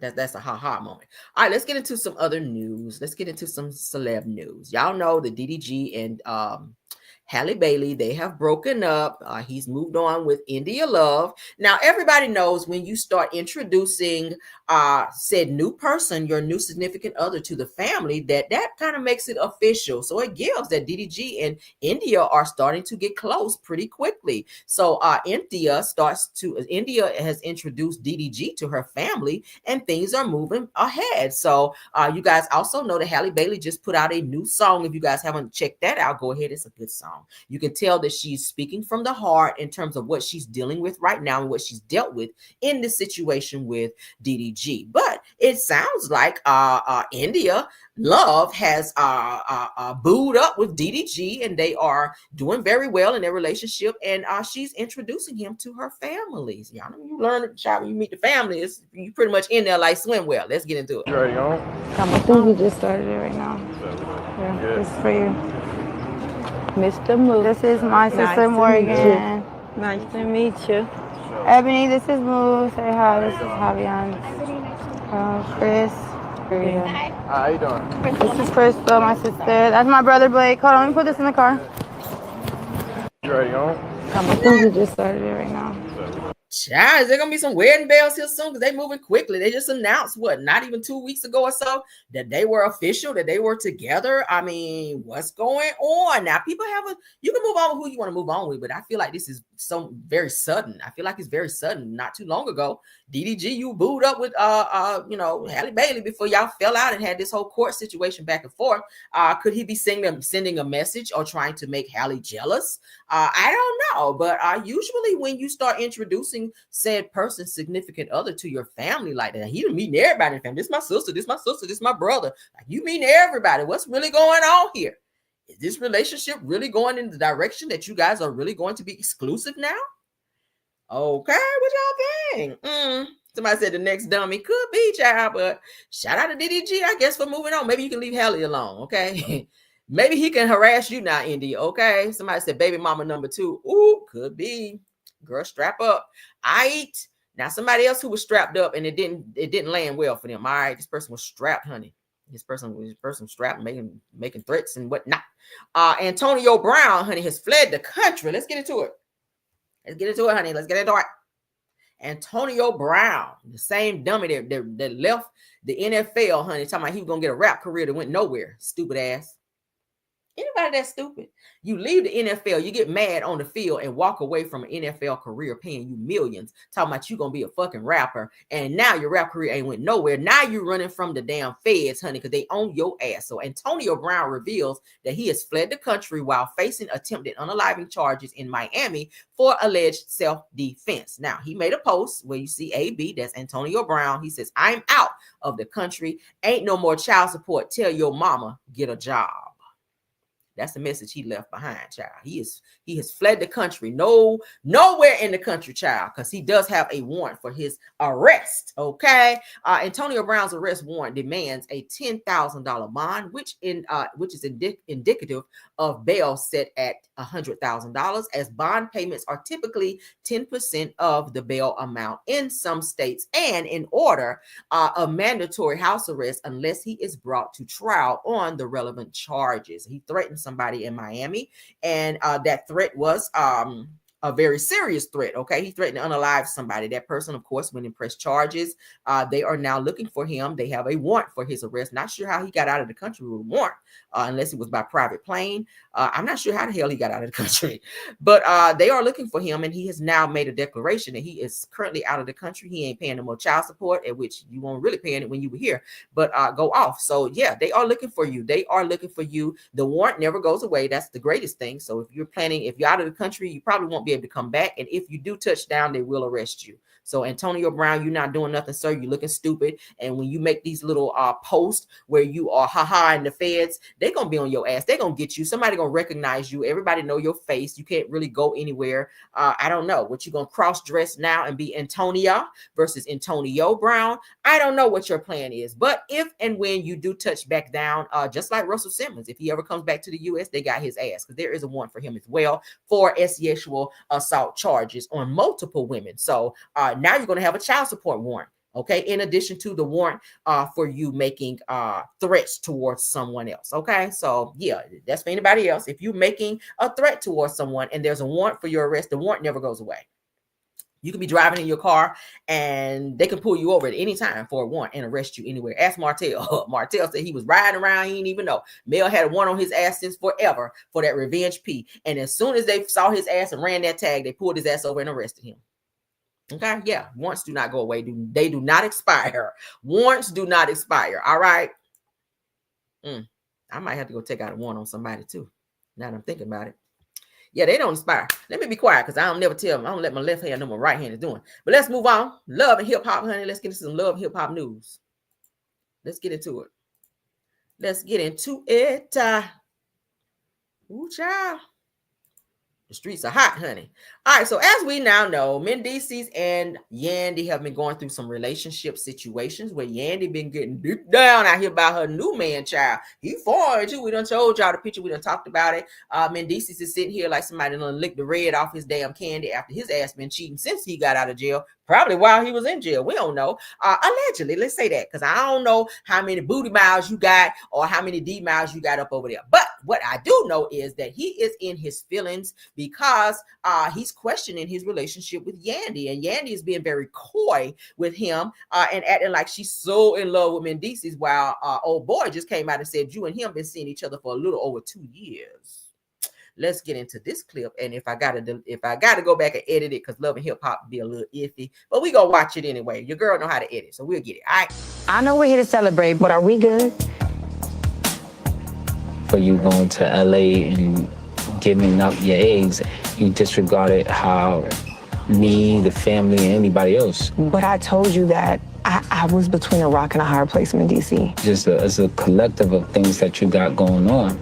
That's a ha-ha moment. All right, let's get into some other news. Let's get into some celeb news. Y'all know the DDG and Halle Bailey, they have broken up. He's moved on with India Love. Now, everybody knows when you start introducing said new person, your new significant other to the family, that kind of makes it official. So it gives that DDG and India are starting to get close pretty quickly. So India has introduced DDG to her family and things are moving ahead. So you guys also know that Halle Bailey just put out a new song. If you guys haven't checked that out, go ahead. It's a good song. You can tell that she's speaking from the heart in terms of what she's dealing with right now and what she's dealt with in this situation with DDG. But it sounds like India Love has booed up with DDG and they are doing very well in their relationship, and she's introducing him to her families. Y'all know you learn a child when you meet the family, you pretty much in there like swim well. Let's get into it. You already on? I think we just started it right now. Yeah, this is for you. Mr. Moose. This is my sister Morgan. Nice to meet you. Ebony, this is Moose. Say hi, this is Javian. Chris. Yeah. How you doing? This is Crystal, my sister. That's my brother Blake. Hold on, let me put this in the car. You already on? I think we just started it right now. Child, is there gonna be some wedding bells here soon? Because they moving quickly. They just announced not even 2 weeks ago or so that they were official, that they were together. I mean, what's going on now? People you can move on with who you want to move on with, but I feel like this is so very sudden. I feel like it's very sudden. Not too long ago, DDG, you booed up with Halle Bailey before y'all fell out and had this whole court situation back and forth. Could he be sending a message or trying to make Halle jealous? I don't know, but usually when you start introducing said person's significant other to your family like that, he don't meet everybody in the family. This is my sister, this is my sister, this is my brother. Like, you meet everybody. What's really going on here? Is this relationship really going in the direction that you guys are really going to be exclusive now? Okay, what y'all think? Somebody said the next dummy. Could be, child, but shout out to DDG, I guess, for moving on. Maybe you can leave Halle alone, okay? Maybe he can harass you now, India, okay? Somebody said baby mama number 2. Ooh, could be. Girl, strap up. Now somebody else who was strapped up and it didn't land well for them. All right, this person was strapped, honey. This person strapped, making threats and whatnot. Antonio Brown, honey, has fled the country. Let's get into it. Honey. Let's get into it. Antonio Brown, the same dummy that left the NFL, honey, talking about he was gonna get a rap career that went nowhere. Stupid ass. Anybody that stupid? You leave the NFL, you get mad on the field and walk away from an NFL career paying you millions, talking about you gonna be a fucking rapper, and now your rap career ain't went nowhere. Now you're running from the damn feds, honey, because they own your ass. So Antonio Brown reveals that he has fled the country while facing attempted unaliving charges in Miami for alleged self-defense. Now, he made a post where you see AB, that's Antonio Brown. He says, "I'm out of the country. Ain't no more child support. Tell your mama, get a job." That's the message he left behind, child. He has fled the country. Nowhere in the country, child, because he does have a warrant for his arrest. Okay. Antonio Brown's arrest warrant demands a $10,000 bond, which is indicative of bail set at $100,000, as bond payments are typically 10% of the bail amount in some states, and in order a mandatory house arrest unless he is brought to trial on the relevant charges. He threatened somebody in Miami, and that threat was a very serious threat. Okay, he threatened to unalive somebody. That person, of course, when pressed charges, they are now looking for him. They have a warrant for his arrest. Not sure how he got out of the country with a warrant, unless it was by private plane. I'm not sure how the hell he got out of the country, but they are looking for him, and he has now made a declaration that he is currently out of the country. He ain't paying no more child support, at which you weren't really paying it when you were here, but go off. So yeah, they are looking for you. They are looking for you. The warrant never goes away. That's the greatest thing. So if you're out of the country, you probably won't be able to come back. And if you do touch down, they will arrest you. So Antonio Brown, you're not doing nothing, sir. You're looking stupid. And when you make these little posts where you are haha in the feds, they're going to be on your ass. They're going to get you. Somebody going to recognize you. Everybody know your face. You can't really go anywhere. I don't know. What you going to cross dress now and be Antonia versus Antonio Brown? I don't know what your plan is. But if and when you do touch back down, just like Russell Simmons, if he ever comes back to the U.S., they got his ass, because there is a warrant for him as well for sexual assault charges on multiple women. So now you're going to have a child support warrant, okay, in addition to the warrant for you making threats towards someone else, okay? So yeah, that's for anybody else. If you're making a threat towards someone and there's a warrant for your arrest, the warrant never goes away. You can be driving in your car and they can pull you over at any time for a warrant and arrest you anywhere. Ask Martell. Martell said he was riding around. He didn't even know. Mel had a warrant on his ass since forever for that revenge P. And as soon as they saw his ass and ran that tag, they pulled his ass over and arrested him. Okay, yeah, warrants do not go away. They do not expire. Warrants do not expire. All right. I might have to go take out a warrant on somebody too. Now that I'm thinking about it. Yeah, they don't expire. Let me be quiet, because I don't never tell them. I don't let my left hand know what my right hand is doing. But let's move on. Love and hip hop, honey. Let's get into some love and hip hop news. Let's get into it. Let's get into it. Ooh, child. The streets are hot, honey. All right, so as we now know, Mendeecees and Yandy have been going through some relationship situations where Yandy been getting deep down out here about her new man, child. He foreign too. We done told y'all the picture. We done talked about it. Mendeecees is sitting here like somebody done licked the red off his damn candy after his ass been cheating since he got out of jail. Probably while he was in jail. We don't know. Allegedly, let's say that, because I don't know how many booty miles you got or how many D miles you got up over there. But what I do know is that he is in his feelings because he's questioning his relationship with Yandy. And Yandy is being very coy with him and acting like she's so in love with Mendeecees, while old boy just came out and said you and him been seeing each other for a little over 2 years. Let's get into this clip, and if I gotta go back and edit it, because love and hip hop be a little iffy, but we gonna watch it anyway. Your girl know how to edit, so we'll get it. All right. I know we're here to celebrate, but are we good? For you going to LA and giving up your eggs, you disregarded how me, the family, and anybody else. But I told you that I was between a rock and a hard place, Mendeecees. Just as a collective of things that you got going on.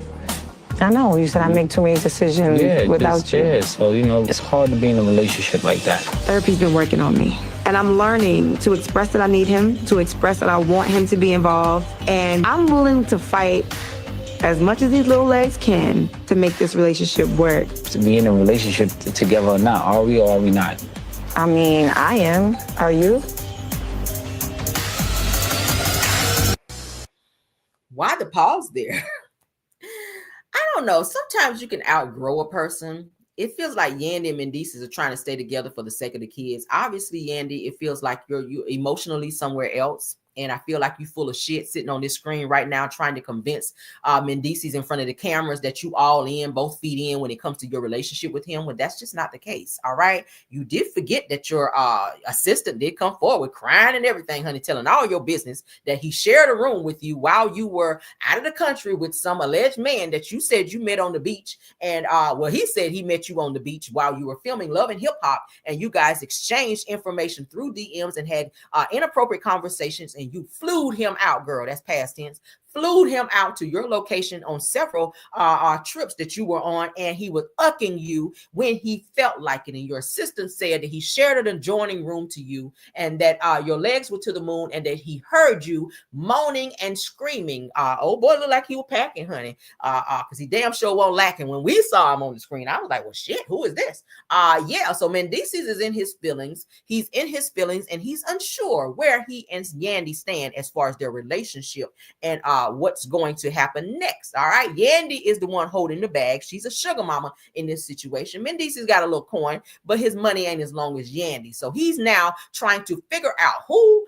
I know, you said I make too many decisions without you. Yeah, so, it's hard to be in a relationship like that. Therapy's been working on me. And I'm learning to express that I need him, to express that I want him to be involved. And I'm willing to fight as much as these little legs can to make this relationship work. To be in a relationship together or not, are we or are we not? I mean, I am. Are you? Why the pause there? I don't know. Sometimes you can outgrow a person. It feels like Yandy and Mendeecees are trying to stay together for the sake of the kids. Obviously, Yandy, it feels like you're emotionally somewhere else. And I feel like you full of shit sitting on this screen right now trying to convince Mendeecees in front of the cameras that you all in, both feet in when it comes to your relationship with him, when that's just not the case. All right. You did forget that your assistant did come forward crying and everything, honey, telling all your business that he shared a room with you while you were out of the country with some alleged man that you said you met on the beach. And well, he said he met you on the beach while you were filming Love and Hip Hop, and you guys exchanged information through DMs and had inappropriate conversations, and you flew him out, girl. That's past tense. Flew him out to your location on several trips that you were on, and he was ucking you when he felt like it. And your assistant said that he shared an adjoining room to you, and that your legs were to the moon, and that he heard you moaning and screaming. Oh boy, looked like he was packing, honey, because he damn sure wasn't lacking. When we saw him on the screen, I was like, well, shit, who is this? Yeah, so Mendeecees is in his feelings. He's in his feelings, and he's unsure where he and Yandy stand as far as their relationship and what's going to happen next. All right. Yandy is the one holding the bag. She's a sugar mama in this situation. Mendeecees got a little coin, but his money ain't as long as Yandy. So he's now trying to figure out who,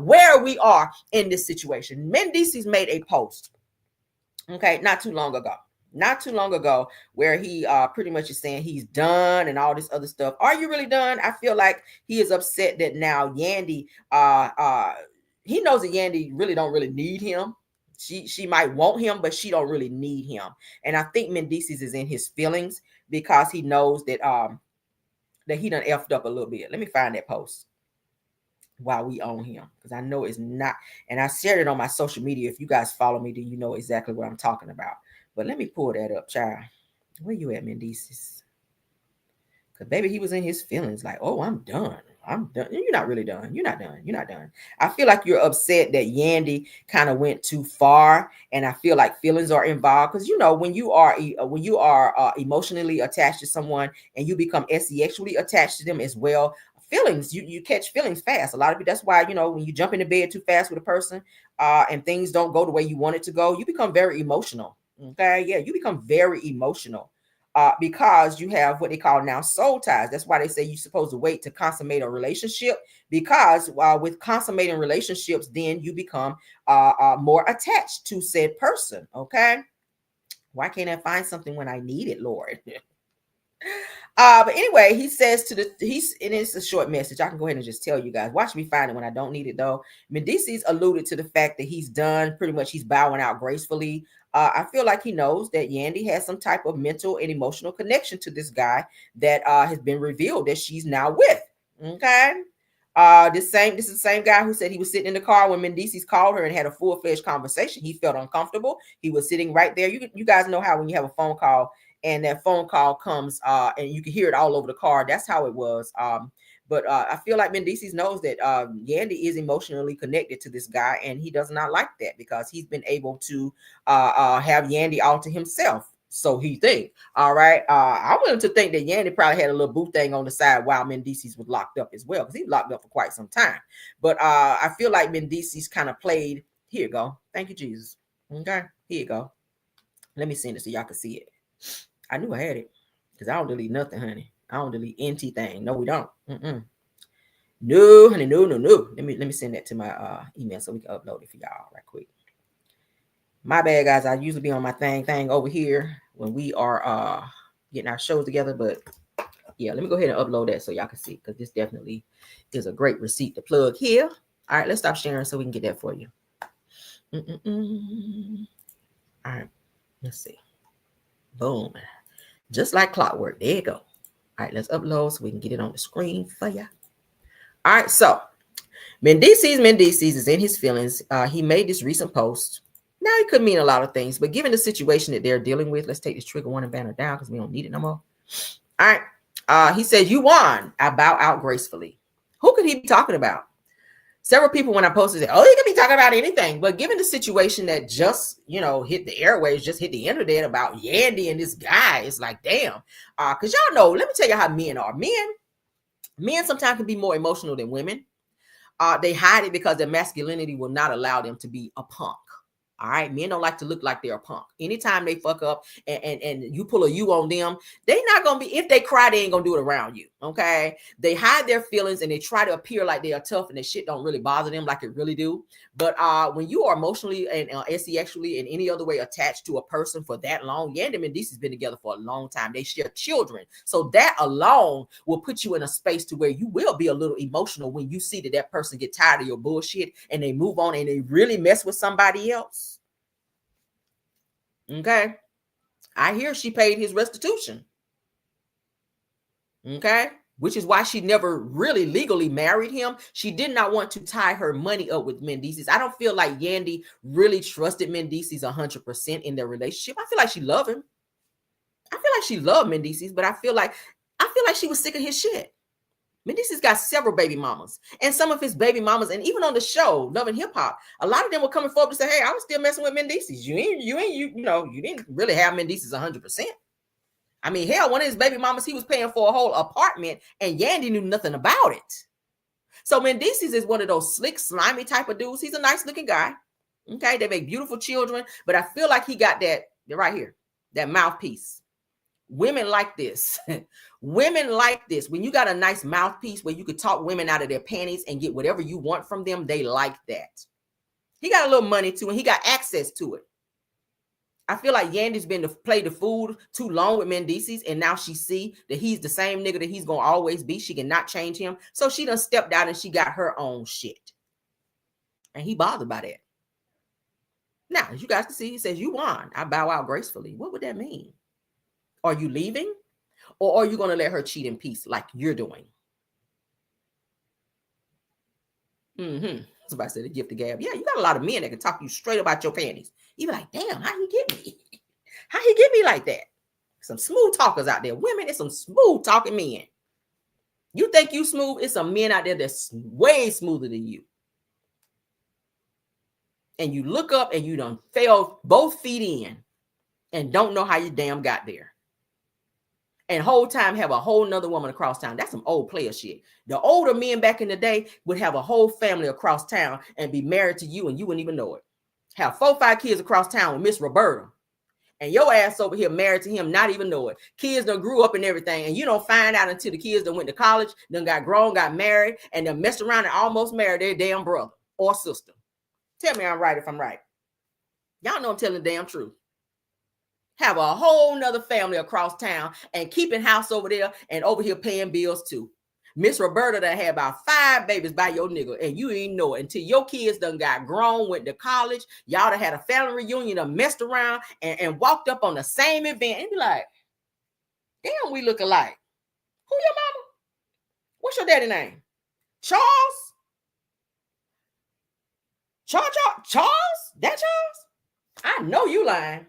where we are in this situation. Mendeecees made a post, okay, not too long ago, where he pretty much is saying he's done and all this other stuff. Are you really done? I feel like he is upset that now Yandy, he knows that Yandy really don't really need him. She might want him, but she don't really need him. And I think Mendeecees is in his feelings because he knows that that he done effed up a little bit. Let me find that post while we own him, because I know it's not. And I shared it on my social media. If you guys follow me, then you know exactly what I'm talking about. But let me pull that up, child. Where you at, Mendeecees? Because baby, he was in his feelings like, oh, I'm done. I'm done. You're not really done. You're not done. You're not done. I feel like you're upset that Yandy kind of went too far, and I feel like feelings are involved because you know when you are emotionally attached to someone and you become sexually attached to them as well, feelings you catch feelings fast. A lot of it. That's why when you jump into bed too fast with a person and things don't go the way you want it to go, you become very emotional. Okay, yeah, you become very emotional. Because you have what they call now soul ties. That's why they say you're supposed to wait to consummate a relationship, because with consummating relationships, then you become more attached to said person. Okay. Why can't I find something when I need it, Lord? But anyway, he says and it's a short message. I can go ahead and just tell you guys. Watch me find it when I don't need it, though. Mendeecees alluded to the fact that he's done. Pretty much he's bowing out gracefully. I feel like he knows that Yandy has some type of mental and emotional connection to this guy that has been revealed that she's now with. Okay. This is the same guy who said he was sitting in the car when Mendeecees called her and had a full-fledged conversation. He felt uncomfortable. He was sitting right there. You guys know how when you have a phone call and that phone call comes and you can hear it all over the car. That's how it was. But I feel like Mendeecees knows that Yandy is emotionally connected to this guy, and he does not like that because he's been able to have Yandy all to himself. So he thinks. All right. I'm willing to think that Yandy probably had a little boo thing on the side while Mendeecees was locked up as well, because he was locked up for quite some time. But I feel like Mendeecees kind of played. Here you go. Thank you, Jesus. Okay. Here you go. Let me send it so y'all can see it. I knew I had it because I don't delete nothing, honey. I don't delete anything. No, we don't. No, honey, no. Let me send that to my email so we can upload it for y'all right quick. My bad, guys. I usually be on my thing over here when we are getting our shows together. But yeah, let me go ahead and upload that so y'all can see, because this definitely is a great receipt to plug here. All right, let's stop sharing so we can get that for you. All right, let's see. Boom. Just like clockwork. There you go. All right, let's upload so we can get it on the screen for you. All right, so Mendeecees is in his feelings. He made this recent post. Now, it could mean a lot of things, but given the situation that they're dealing with, let's take this trigger warning banner down because we don't need it no more. All right. He said, you won. I bow out gracefully. Who could he be talking about? Several people, when I posted, said, oh, he could be talking about anything. But given the situation that just, hit the airwaves, just hit the internet about Yandy and this guy, it's like, damn. Because y'all know, let me tell you how men are. Men sometimes can be more emotional than women. They hide it because their masculinity will not allow them to be a punk. All right, men don't like to look like they're a punk. Anytime they fuck up and you pull a you on them, they not gonna be, if they cry, they ain't gonna do it around you. Okay, they hide their feelings and they try to appear like they are tough, and the shit don't really bother them like it really do. But when you are emotionally and sexually and any other way attached to a person for that long, Yandy and Mendeecees been together for a long time. They share children, so that alone will put you in a space to where you will be a little emotional when you see that person get tired of your bullshit and they move on and they really mess with somebody else. Okay, I hear she paid his restitution. Okay, which is why she never really legally married him. She did not want to tie her money up with Mendeecees. I don't feel like Yandy really trusted Mendeecees 100% in their relationship. I feel like she loved him. I feel like she loved Mendeecees, but I feel like she was sick of his shit. Mendeecees got several baby mamas, and some of his baby mamas, and even on the show Love and Hip Hop, a lot of them were coming forward to say, "Hey, I was still messing with Mendeecees. You didn't really have Mendeecees 100%." I mean, hell, one of his baby mamas, he was paying for a whole apartment, and Yandy knew nothing about it. So Mendeecees is one of those slick, slimy type of dudes. He's a nice looking guy. Okay, they make beautiful children, but I feel like he got that right here, that mouthpiece. Women like this. Women like this. When you got a nice mouthpiece where you could talk women out of their panties and get whatever you want from them, they like that. He got a little money too, and he got access to it. I feel like Yandy's been to play the fool too long with Mendeecees, and now she see that he's the same nigga that he's gonna always be. She cannot change him. So she done stepped out and she got her own shit. And he bothered by that. Now, as you guys can see, he says, "You won. I bow out gracefully." What would that mean? Are you leaving? Or are you going to let her cheat in peace like you're doing? Somebody said the gift of gab. Yeah, you got a lot of men that can talk you straight about your panties. You be like, damn, how he get me? How he get me like that? Some smooth talkers out there. Women, it's some smooth talking men. You think you smooth? It's some men out there that's way smoother than you. And you look up and you done fell both feet in and don't know how you damn got there. And whole time have a whole nother woman across town. That's some old player shit. The older men back in the day would have a whole family across town and be married to you and you wouldn't even know it. Have 4 or 5 kids across town with Miss Roberta. And your ass over here married to him, not even know it. Kids done grew up and everything. And you don't find out until the kids done went to college, done got grown, got married, and done messed around and almost married their damn brother or sister. Tell me I'm right if I'm right. Y'all know I'm telling the damn truth. Have a whole nother family across town and keeping house over there and over here paying bills too. Miss Roberta done had about 5 babies by your nigga and you ain't know it until your kids done got grown, went to college. Y'all done had a family reunion, done messed around and walked up on the same event and be like, damn, we look alike. Who your mama? What's your daddy name? Charles? Charles? That Charles? I know you lying.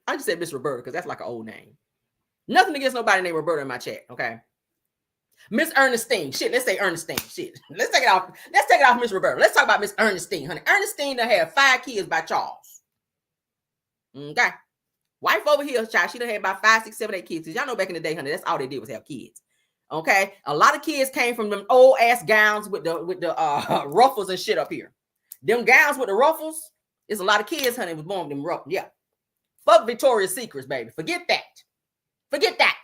I just said Miss Roberta because that's like an old name. Nothing against nobody named Roberta in my chat, okay? Miss Ernestine. Shit, let's say Ernestine. Shit. Let's take it off. Let's take it off Miss Roberta. Let's talk about Miss Ernestine, honey. Ernestine done had 5 kids by Charles. Okay. Wife over here, child, she done had about 5, 6, 7, 8 kids. Y'all know back in the day, honey, that's all they did was have kids. Okay. A lot of kids came from them old ass gowns with the ruffles and shit up here. Them gowns with the ruffles, there's a lot of kids, honey, was born with them ruffles. Yeah. Fuck Victoria's Secrets, baby. Forget that. Forget that.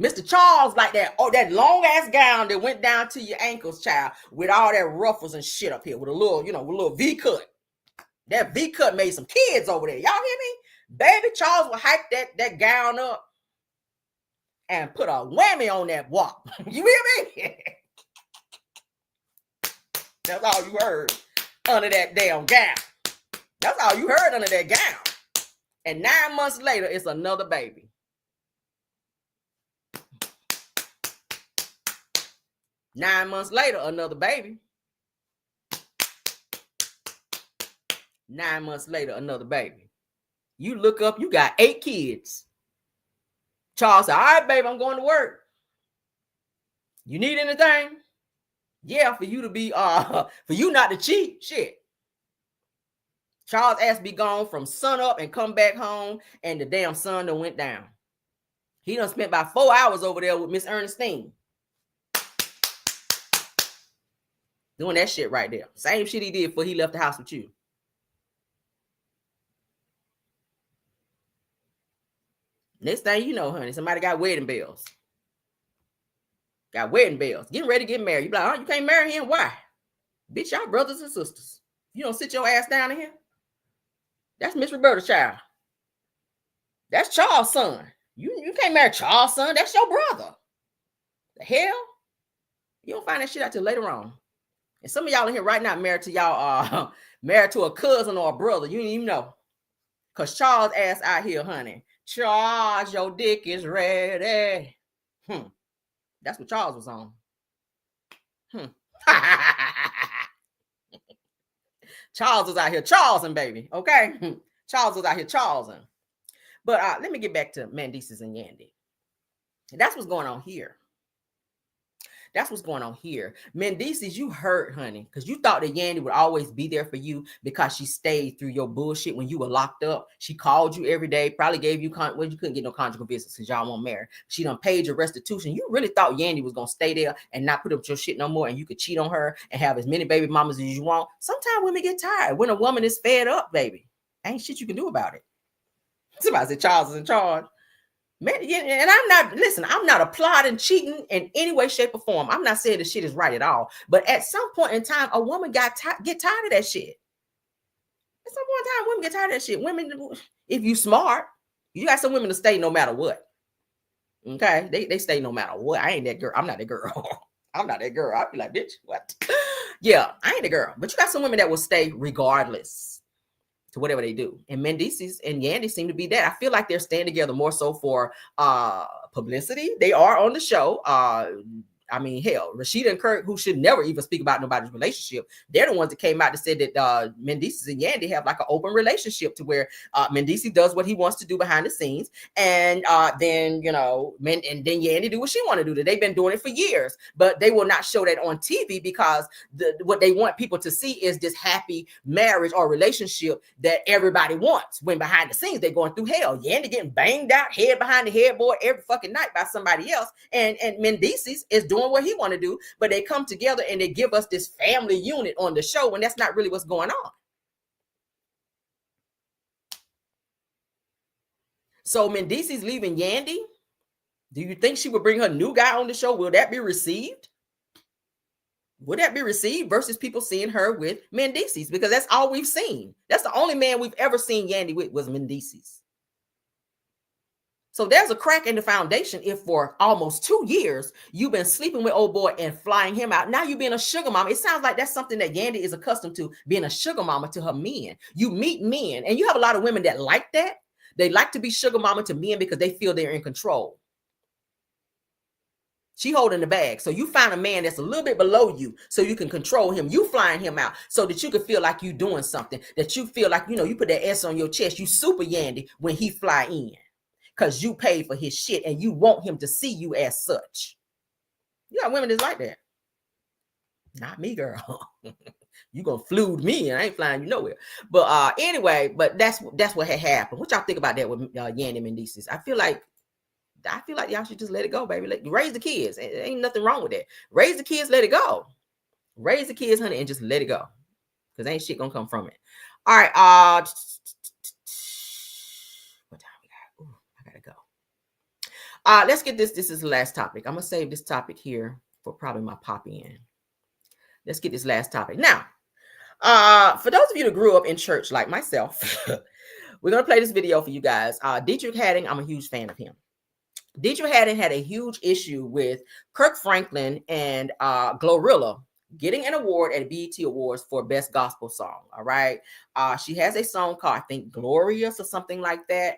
Mr. Charles like that. Oh, that long ass gown that went down to your ankles, child, with all that ruffles and shit up here with a little, with a little V cut. That V cut made some kids over there. Y'all hear me? Baby Charles will hype that gown up and put a whammy on that walk. You hear me? That's all you heard under that damn gown. That's all you heard under that gown. And 9 months later, it's another baby. Nine months later, another baby. 9 months later, another baby. You look up, you got 8 kids. Charles said, all right, baby, I'm going to work. You need anything? Yeah, for you to be, for you not to cheat. Shit. Charles asked to be gone from sun up and come back home, and the damn sun done went down. He done spent about 4 hours over there with Miss Ernestine. Doing that shit right there. Same shit he did before he left the house with you. Next thing you know, honey, somebody got wedding bells. Got wedding bells. Getting ready to get married. You be like, oh, you can't marry him? Why? Bitch, y'all brothers and sisters. You don't sit your ass down in here. That's Miss Roberta's child. That's Charles' son. You can't marry Charles' son. That's your brother. The hell? You don't find that shit out till later on. And some of y'all in here right now married to y'all, married to a cousin or a brother. You didn't even know. Because Charles' ass out here, honey. Charles, your dick is ready. That's what Charles was on. Charles was out here Charlesing, baby. Okay? Charles was out here Charlesing. But let me get back to Mendeecees and Yandy. That's what's going on here. That's what's going on here. Mendeecees, you hurt, honey, because you thought that Yandy would always be there for you because she stayed through your bullshit when you were locked up. She called you every day, probably gave you, well, you couldn't get no conjugal visits because y'all weren't married. She done paid your restitution. You really thought Yandy was going to stay there and not put up your shit no more and you could cheat on her and have as many baby mamas as you want. Sometimes women get tired. When a woman is fed up, baby, ain't shit you can do about it. Somebody said Charles is in charge. Man, and I'm not applauding cheating in any way, shape, or form. I'm not saying the shit is right at all. But at some point in time, a woman get tired of that shit. At some point in time, women get tired of that shit. Women, if you smart, you got some women to stay no matter what. Okay? They stay no matter what. I ain't that girl. I'm not that girl. I'm not that girl. I'll be like, bitch, what? Yeah, I ain't the girl. But you got some women that will stay regardless to whatever they do. And Mendeecees and Yandy seem to be that. I feel like they're staying together more so for publicity. They are on the show. I mean, hell, Rashida and Kirk, who should never even speak about nobody's relationship, they're the ones that came out to say that Mendeecees and Yandy have like an open relationship to where Mendeecees does what he wants to do behind the scenes, and then then Yandy do what she want to do. They've been doing it for years, but they will not show that on TV because what they want people to see is this happy marriage or relationship that everybody wants. When behind the scenes they're going through hell. Yandy getting banged out head behind the headboard every fucking night by somebody else, and Mendeecees is doing what he want to do, but they come together and they give us this family unit on the show when that's not really what's going on. So Mendeecees leaving Yandy, do you think she would bring her new guy on the show? Will that be received? Would that be received versus people seeing her with Mendeecees? Because that's all we've seen. That's the only man we've ever seen Yandy with was Mendeecees. So there's a crack in the foundation if for almost 2 years you've been sleeping with old boy and flying him out. Now you're being a sugar mama. It sounds like that's something that Yandy is accustomed to, being a sugar mama to her men. You meet men, and you have a lot of women that like that. They like to be sugar mama to men because they feel they're in control. She holding the bag. So you find a man that's a little bit below you so you can control him. You flying him out so that you can feel like you doing something, that you feel like, you put that S on your chest. You super Yandy when he fly in. Because you paid for his shit and you want him to see you as such. You got women that's like that. Not me, girl. You gonna flude me and I ain't flying you nowhere. But anyway, but that's what had happened. What y'all think about that with Yandy and Mendeecees? I feel like y'all should just let it go, baby. Raise the kids. Ain't nothing wrong with that. Raise the kids, let it go. Raise the kids, honey, and just let it go. Because ain't shit gonna come from it. All right, let's get this. This is the last topic. I'm gonna save this topic here for probably my pop in. Let's get this last topic. Now, for those of you that grew up in church like myself, we're gonna play this video for you guys. Dietrich Haddon, I'm a huge fan of him. Dietrich Haddon had a huge issue with Kirk Franklin and Glorilla getting an award at the BET Awards for Best Gospel Song. All right. She has a song called, I think, Glorious or something like that.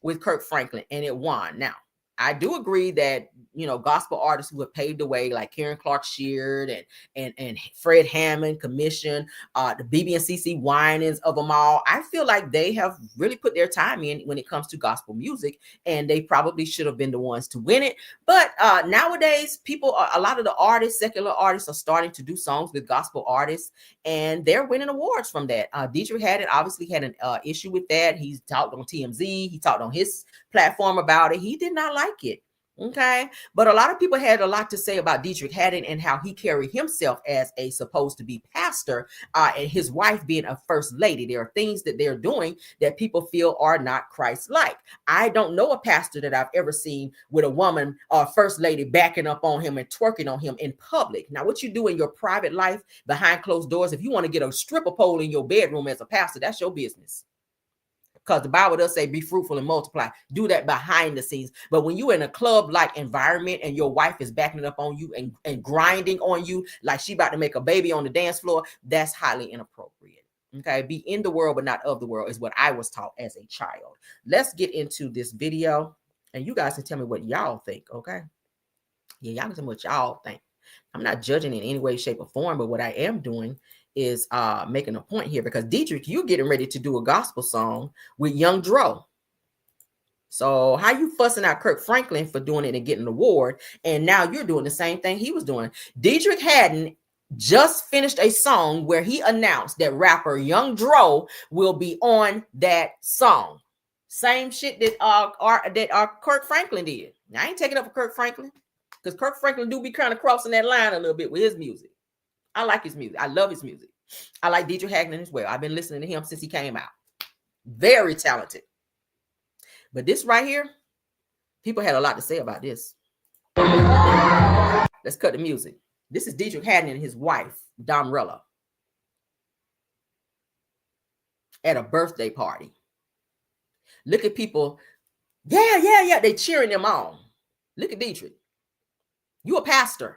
With Kirk Franklin, and it won. Now, I do agree that, gospel artists who have paved the way, like Karen Clark Sheard and Fred Hammond Commission, the BB and CC Winans of them all, I feel like they have really put their time in when it comes to gospel music, and they probably should have been the ones to win it. But nowadays, a lot of the artists, secular artists, are starting to do songs with gospel artists, and they're winning awards from that. Dietrich Haddon obviously had an issue with that. He's talked on TMZ. He talked on his platform about it. He did not like it. Okay. But a lot of people had a lot to say about Dietrich Haddon and how he carried himself as a supposed to be pastor, and his wife being a first lady. There are things that they're doing that people feel are not Christ-like. I don't know a pastor that I've ever seen with a woman or first lady backing up on him and twerking on him in public. Now, what you do in your private life behind closed doors, if you want to get a stripper pole in your bedroom as a pastor, that's your business. Because the Bible does say, be fruitful and multiply. Do that behind the scenes. But when you're in a club-like environment and your wife is backing up on you and grinding on you like she about to make a baby on the dance floor, that's highly inappropriate. Okay, be in the world but not of the world is what I was taught as a child. Let's get into this video, and you guys can tell me what y'all think, okay? Yeah, y'all can tell me what y'all think. I'm not judging in any way, shape, or form, but what I am doing is making a point here, because Dietrich, you're getting ready to do a gospel song with Young Dro. So how you fussing out Kirk Franklin for doing it and getting an award, and now you're doing the same thing he was doing? Dietrich Haddon just finished a song where he announced that rapper Young Dro will be on that song. Same shit that Kirk Franklin did. Now, I ain't taking up for Kirk Franklin, because Kirk Franklin do be kind of crossing that line a little bit with his music. I like his music. I love his music. I like Dietrich Haddon as well. I've been listening to him since he came out. Very talented. But this right here, people had a lot to say about this. Let's cut the music. This is Dietrich Haddon and his wife, Domrella, at a birthday party. Look at people. Yeah. They cheering them on. Look at Dietrich. You a pastor.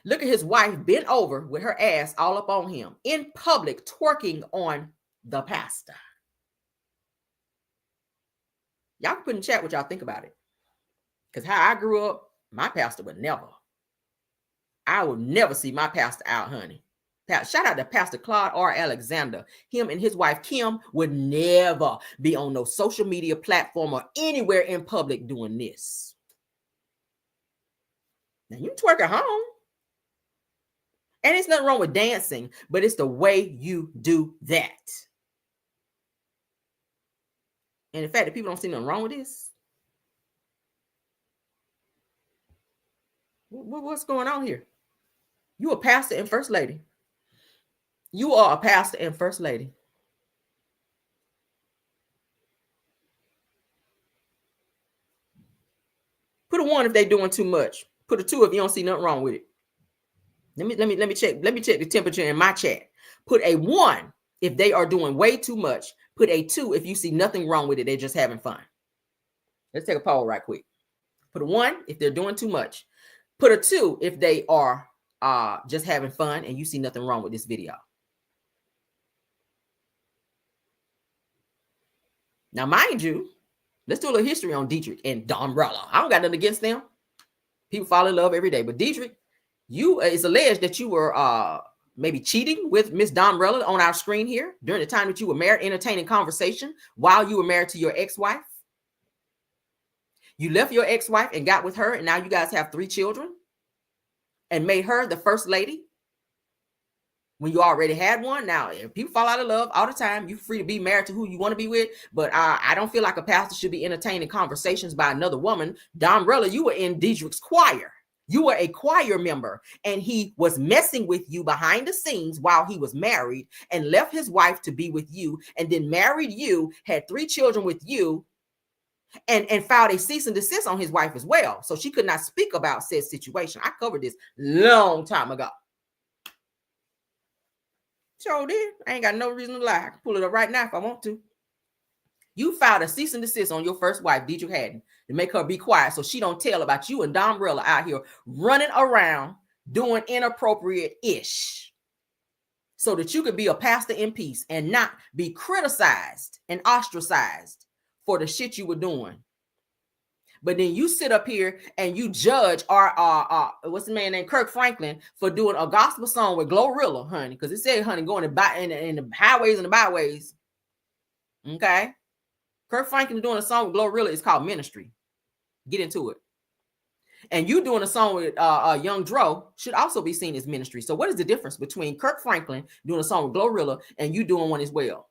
Look at his wife bent over with her ass all up on him in public, twerking on the pastor. Y'all can put in chat what y'all think about it. Because how I grew up, my pastor would never. I would never see my pastor out, honey. Shout out to Pastor Claude R. Alexander. Him and his wife, Kim, would never be on no social media platform or anywhere in public doing this. Now, you twerk at home. And it's nothing wrong with dancing, but it's the way you do that. And in fact, the people don't see nothing wrong with this. What's going on here? You a pastor and first lady. You are a pastor and first lady. Put a 1 if they're doing too much. Put a 2 if you don't see nothing wrong with it. Let me check the temperature in my chat. Put a 1 if they are doing way too much. Put a 2 if you see nothing wrong with it. They're just having fun. Let's take a poll right quick. Put a 1 if they're doing too much. Put a 2 if they are just having fun and you see nothing wrong with this video. Now, mind you, let's do a little history on Dietrich and Domrella. I don't got nothing against them. People fall in love every day. But Dietrich, it's alleged that you were maybe cheating with Miss Domrella on our screen here during the time that you were married, entertaining conversation while you were married to your ex-wife. You left your ex-wife and got with her, and now you guys have 3 children and made her the first lady when you already had one. Now, if people fall out of love all the time, you're free to be married to who you want to be with, but I don't feel like a pastor should be entertaining conversations by another woman. Domrella, you were in Dietrich's choir. You were a choir member, and he was messing with you behind the scenes while he was married and left his wife to be with you, and then married you, had 3 children with you, and filed a cease and desist on his wife as well. So she could not speak about said situation. I covered this long time ago. Sure did. I ain't got no reason to lie. I can pull it up right now if I want to. You filed a cease and desist on your first wife, Dietrich Haddon, to make her be quiet so she don't tell about you and Domrella out here running around doing inappropriate-ish so that you could be a pastor in peace and not be criticized and ostracized for the shit you were doing. But then you sit up here and you judge our what's the man named Kirk Franklin for doing a gospel song with Glorilla, honey, because it said, honey, going in the highways and the byways. Okay, Kirk Franklin doing a song with Glorilla is called Ministry. Get into it. And you doing a song with Young Dro should also be seen as ministry. So what is the difference between Kirk Franklin doing a song with Glorilla and you doing one as well?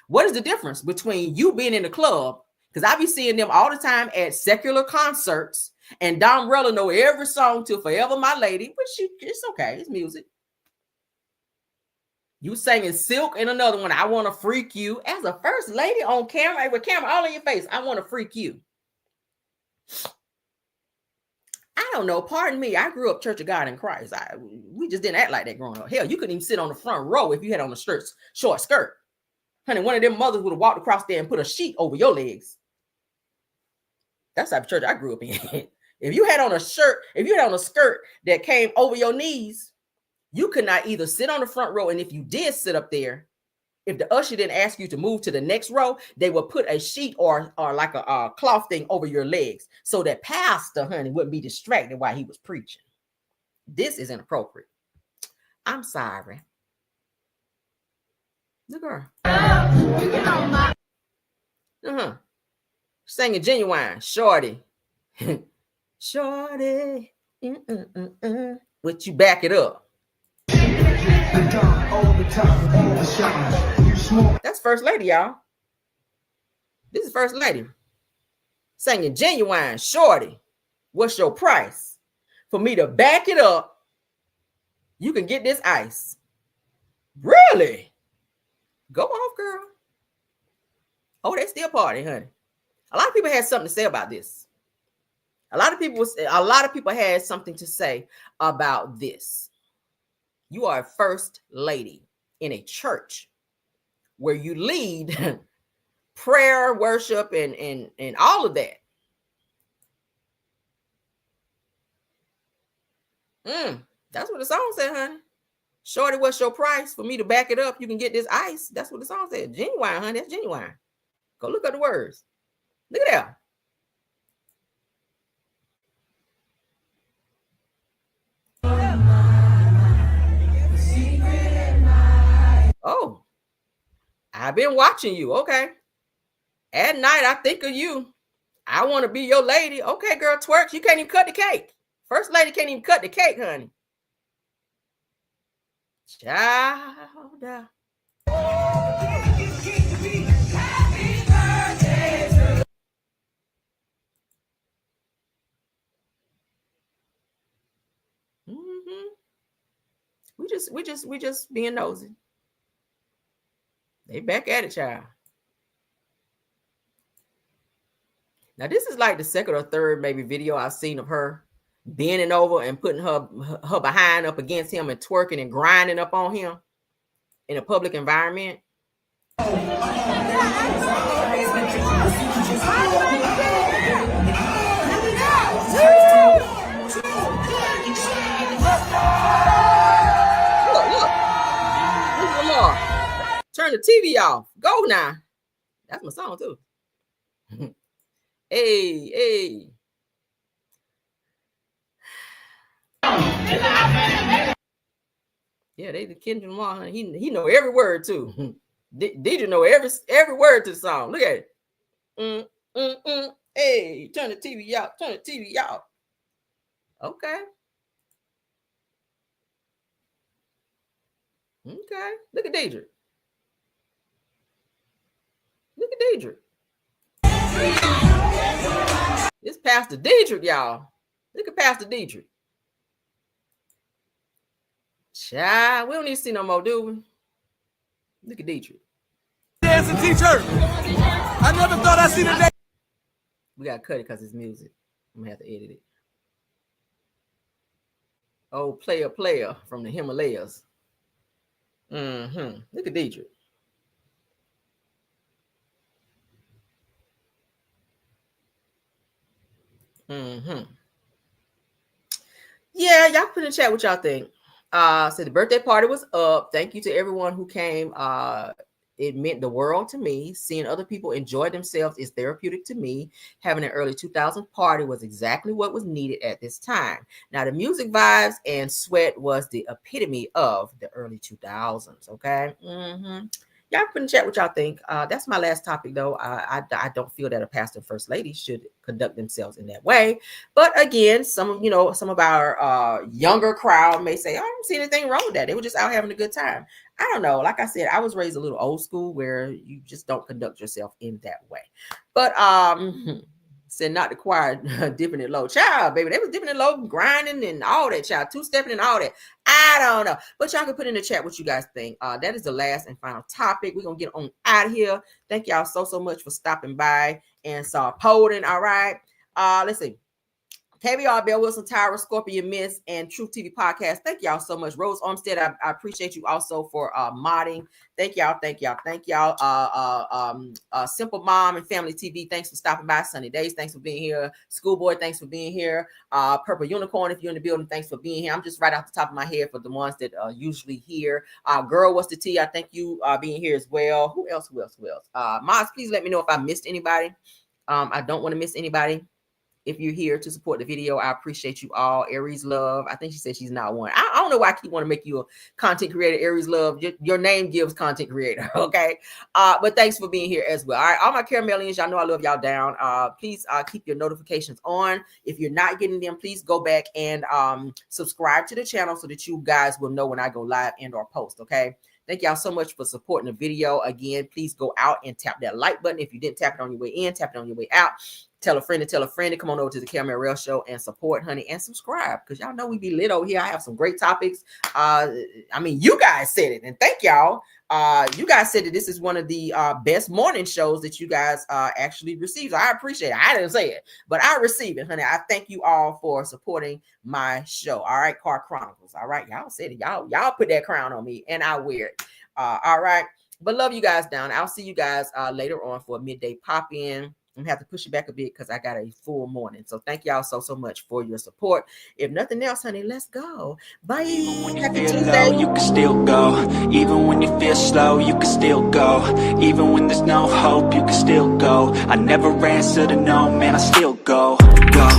What is the difference between you being in the club Because I be seeing them all the time at secular concerts, and Don Rella know every song to Forever My Lady, which it's okay, it's music. You singing Silk in another one, I Want to Freak You. As a first lady on camera, with camera all in your face, I Want to Freak You. I don't know, pardon me, I grew up Church of God in Christ. We just didn't act like that growing up. Hell, you couldn't even sit on the front row if you had on a short skirt. Honey, one of them mothers would have walked across there and put a sheet over your legs. That's the type of church I grew up in. If you had on a skirt that came over your knees, you could not either sit on the front row, and if you did sit up there, if the usher didn't ask you to move to the next row, they would put a sheet or like a cloth thing over your legs so that pastor, honey, wouldn't be distracted while he was preaching. This is inappropriate. I'm sorry. Look at her. Singing Genuine, Shorty. Shorty. Would you back it up? That's First Lady, y'all. This is First Lady. Singing Genuine, Shorty. What's your price? For me to back it up, you can get this ice. Really? Go off, girl. Oh, they still party, honey. A lot of people had something to say about this. A lot of people had something to say about this. You are a first lady in a church where you lead prayer, worship, and all of that. That's what the song said, honey. Shorty, what's your price? For me to back it up, you can get this ice. That's what the song said. Genuine, honey. That's Genuine. Go look at the words. Look at that. Oh, I've been watching you. Okay. At night, I think of you. I want to be your lady. Okay, girl, twerk. You can't even cut the cake. First lady can't even cut the cake, honey. Child. We just being nosy. They back at it, child. Now, this is like the second or third maybe video I've seen of her bending over and putting her behind up against him and twerking and grinding up on him in a public environment. Look. Turn the TV off. Go now. That's my song too. Hey. Yeah, they the Kendrick Lamar. He know every word too. Did you know every word to the song? Look at it. Hey, turn the TV out. Turn the TV out. Okay. Look at Dietrich. Look at Dietrich. This Pastor Dietrich, y'all. Look at Pastor Dietrich. Child, we don't need to see no more, do we? Look at Dietrich. Dancing teacher. I never thought I'd see the day. We gotta cut it because it's music. I'm gonna have to edit it. Oh, player from the Himalayas. Look at Dietrich. Yeah, y'all put in the chat what y'all think. So the birthday party was up. Thank you to everyone who came. It meant the world to me. Seeing other people enjoy themselves is therapeutic to me. Having an early 2000s party was exactly what was needed at this time. Now, the music vibes and sweat was the epitome of the early 2000s. Okay. Y'all put in chat what y'all think. That's my last topic, though. I don't feel that a pastor and first lady should conduct themselves in that way. But again, some of our younger crowd may say, I don't see anything wrong with that. They were just out having a good time. I don't know. Like I said, I was raised a little old school where you just don't conduct yourself in that way. But said not the choir dipping it low. Child, baby, they was dipping it low, grinding and all that, child, two-stepping and all that. I don't know. But y'all can put in the chat what you guys think. That is the last and final topic. We're going to get on out of here. Thank y'all so much for stopping by and supporting. All right. Let's see. KBR, Bell Wilson, Tyra, Scorpion Miss, and Truth TV Podcast. Thank y'all so much. Rose Olmstead, I appreciate you also for modding. Thank y'all. Simple Mom and Family TV, thanks for stopping by. Sunny Days, thanks for being here. Schoolboy, thanks for being here. Purple Unicorn, if you're in the building, thanks for being here. I'm just right off the top of my head for the ones that are usually here. Girl, what's the tea? I thank you being here as well. Who else? Moz, please let me know if I missed anybody. I don't want to miss anybody. If you're here to support the video, I appreciate you all. Aries Love, I think she said she's not one. I don't know why I keep wanting to make you a content creator. Aries Love, your name gives content creator, okay? But thanks for being here as well. All right, all my caramelians, y'all know I love y'all down. Please keep your notifications on. If you're not getting them, please go back and subscribe to the channel so that you guys will know when I go live and or post, okay? Thank y'all so much for supporting the video. Again, please go out and tap that like button. If you didn't tap it on your way in, tap it on your way out. Tell a friend to come on over to the Caramel Rail Show and support, honey, and subscribe because y'all know we be lit over here. I have some great topics. I mean, you guys said it, and thank y'all. You guys said that this is one of the best morning shows that you guys actually received. So I appreciate it. I didn't say it, but I receive it, honey. I thank you all for supporting my show. All right, Car Chronicles. All right, y'all said it. Y'all put that crown on me, and I wear it. All right, but love you guys down. I'll see you guys later on for a midday pop in. I'm gonna have to push it back a bit because I got a full morning. So thank y'all so much for your support. If nothing else, honey, let's go. Bye. Happy Tuesday. Low, you can still go. Even when you feel slow, you can still go. Even when there's no hope, you can still go. I never answer to no, man, I still go. Go,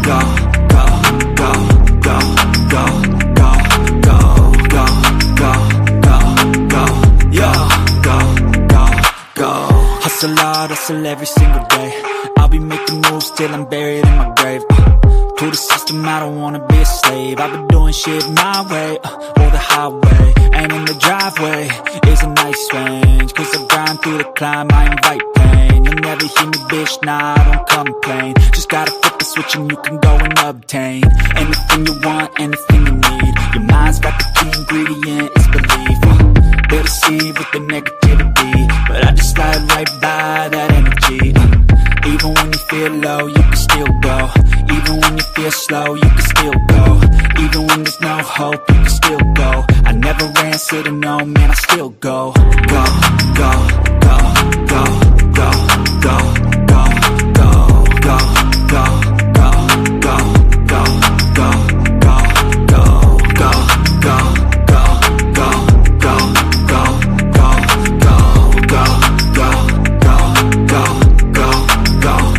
go, go, go, go, go, go, go, go, go, go, yo, go. Hustle hard, hustle every single day. I'll be making moves till I'm buried in my grave. To the system, I don't wanna be a slave. I've been doing shit my way, or the highway. And in the driveway is a nice range. Cause I grind through the climb, I invite pain. You'll never hear me, bitch, nah, I don't complain. Just gotta flip the switch and you can go and obtain anything you want, anything you need. Your mind's got the key ingredient, it's belief. They'll deceive with the negativity, but I just slide right by that energy. Even when you feel low, you can still go. Even when you feel slow, you can still go. Even when there's no hope, you can still go. I never answer to no, man, I still go. Go, go, go, go, go, go, go, go, go, go, go, go, go, go, go, go, go,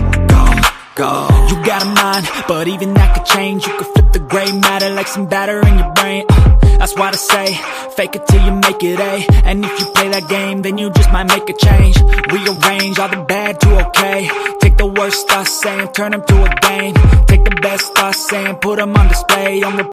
go, go. You got a mind, but even that could change. You could flip the gray matter like some batter in your brain. That's why I say, fake it till you make it A. And if you play that game, then you just might make a change. Rearrange all the bad to okay. Take the worst thoughts saying, turn them to a game. Take the best thoughts saying, put them on display. On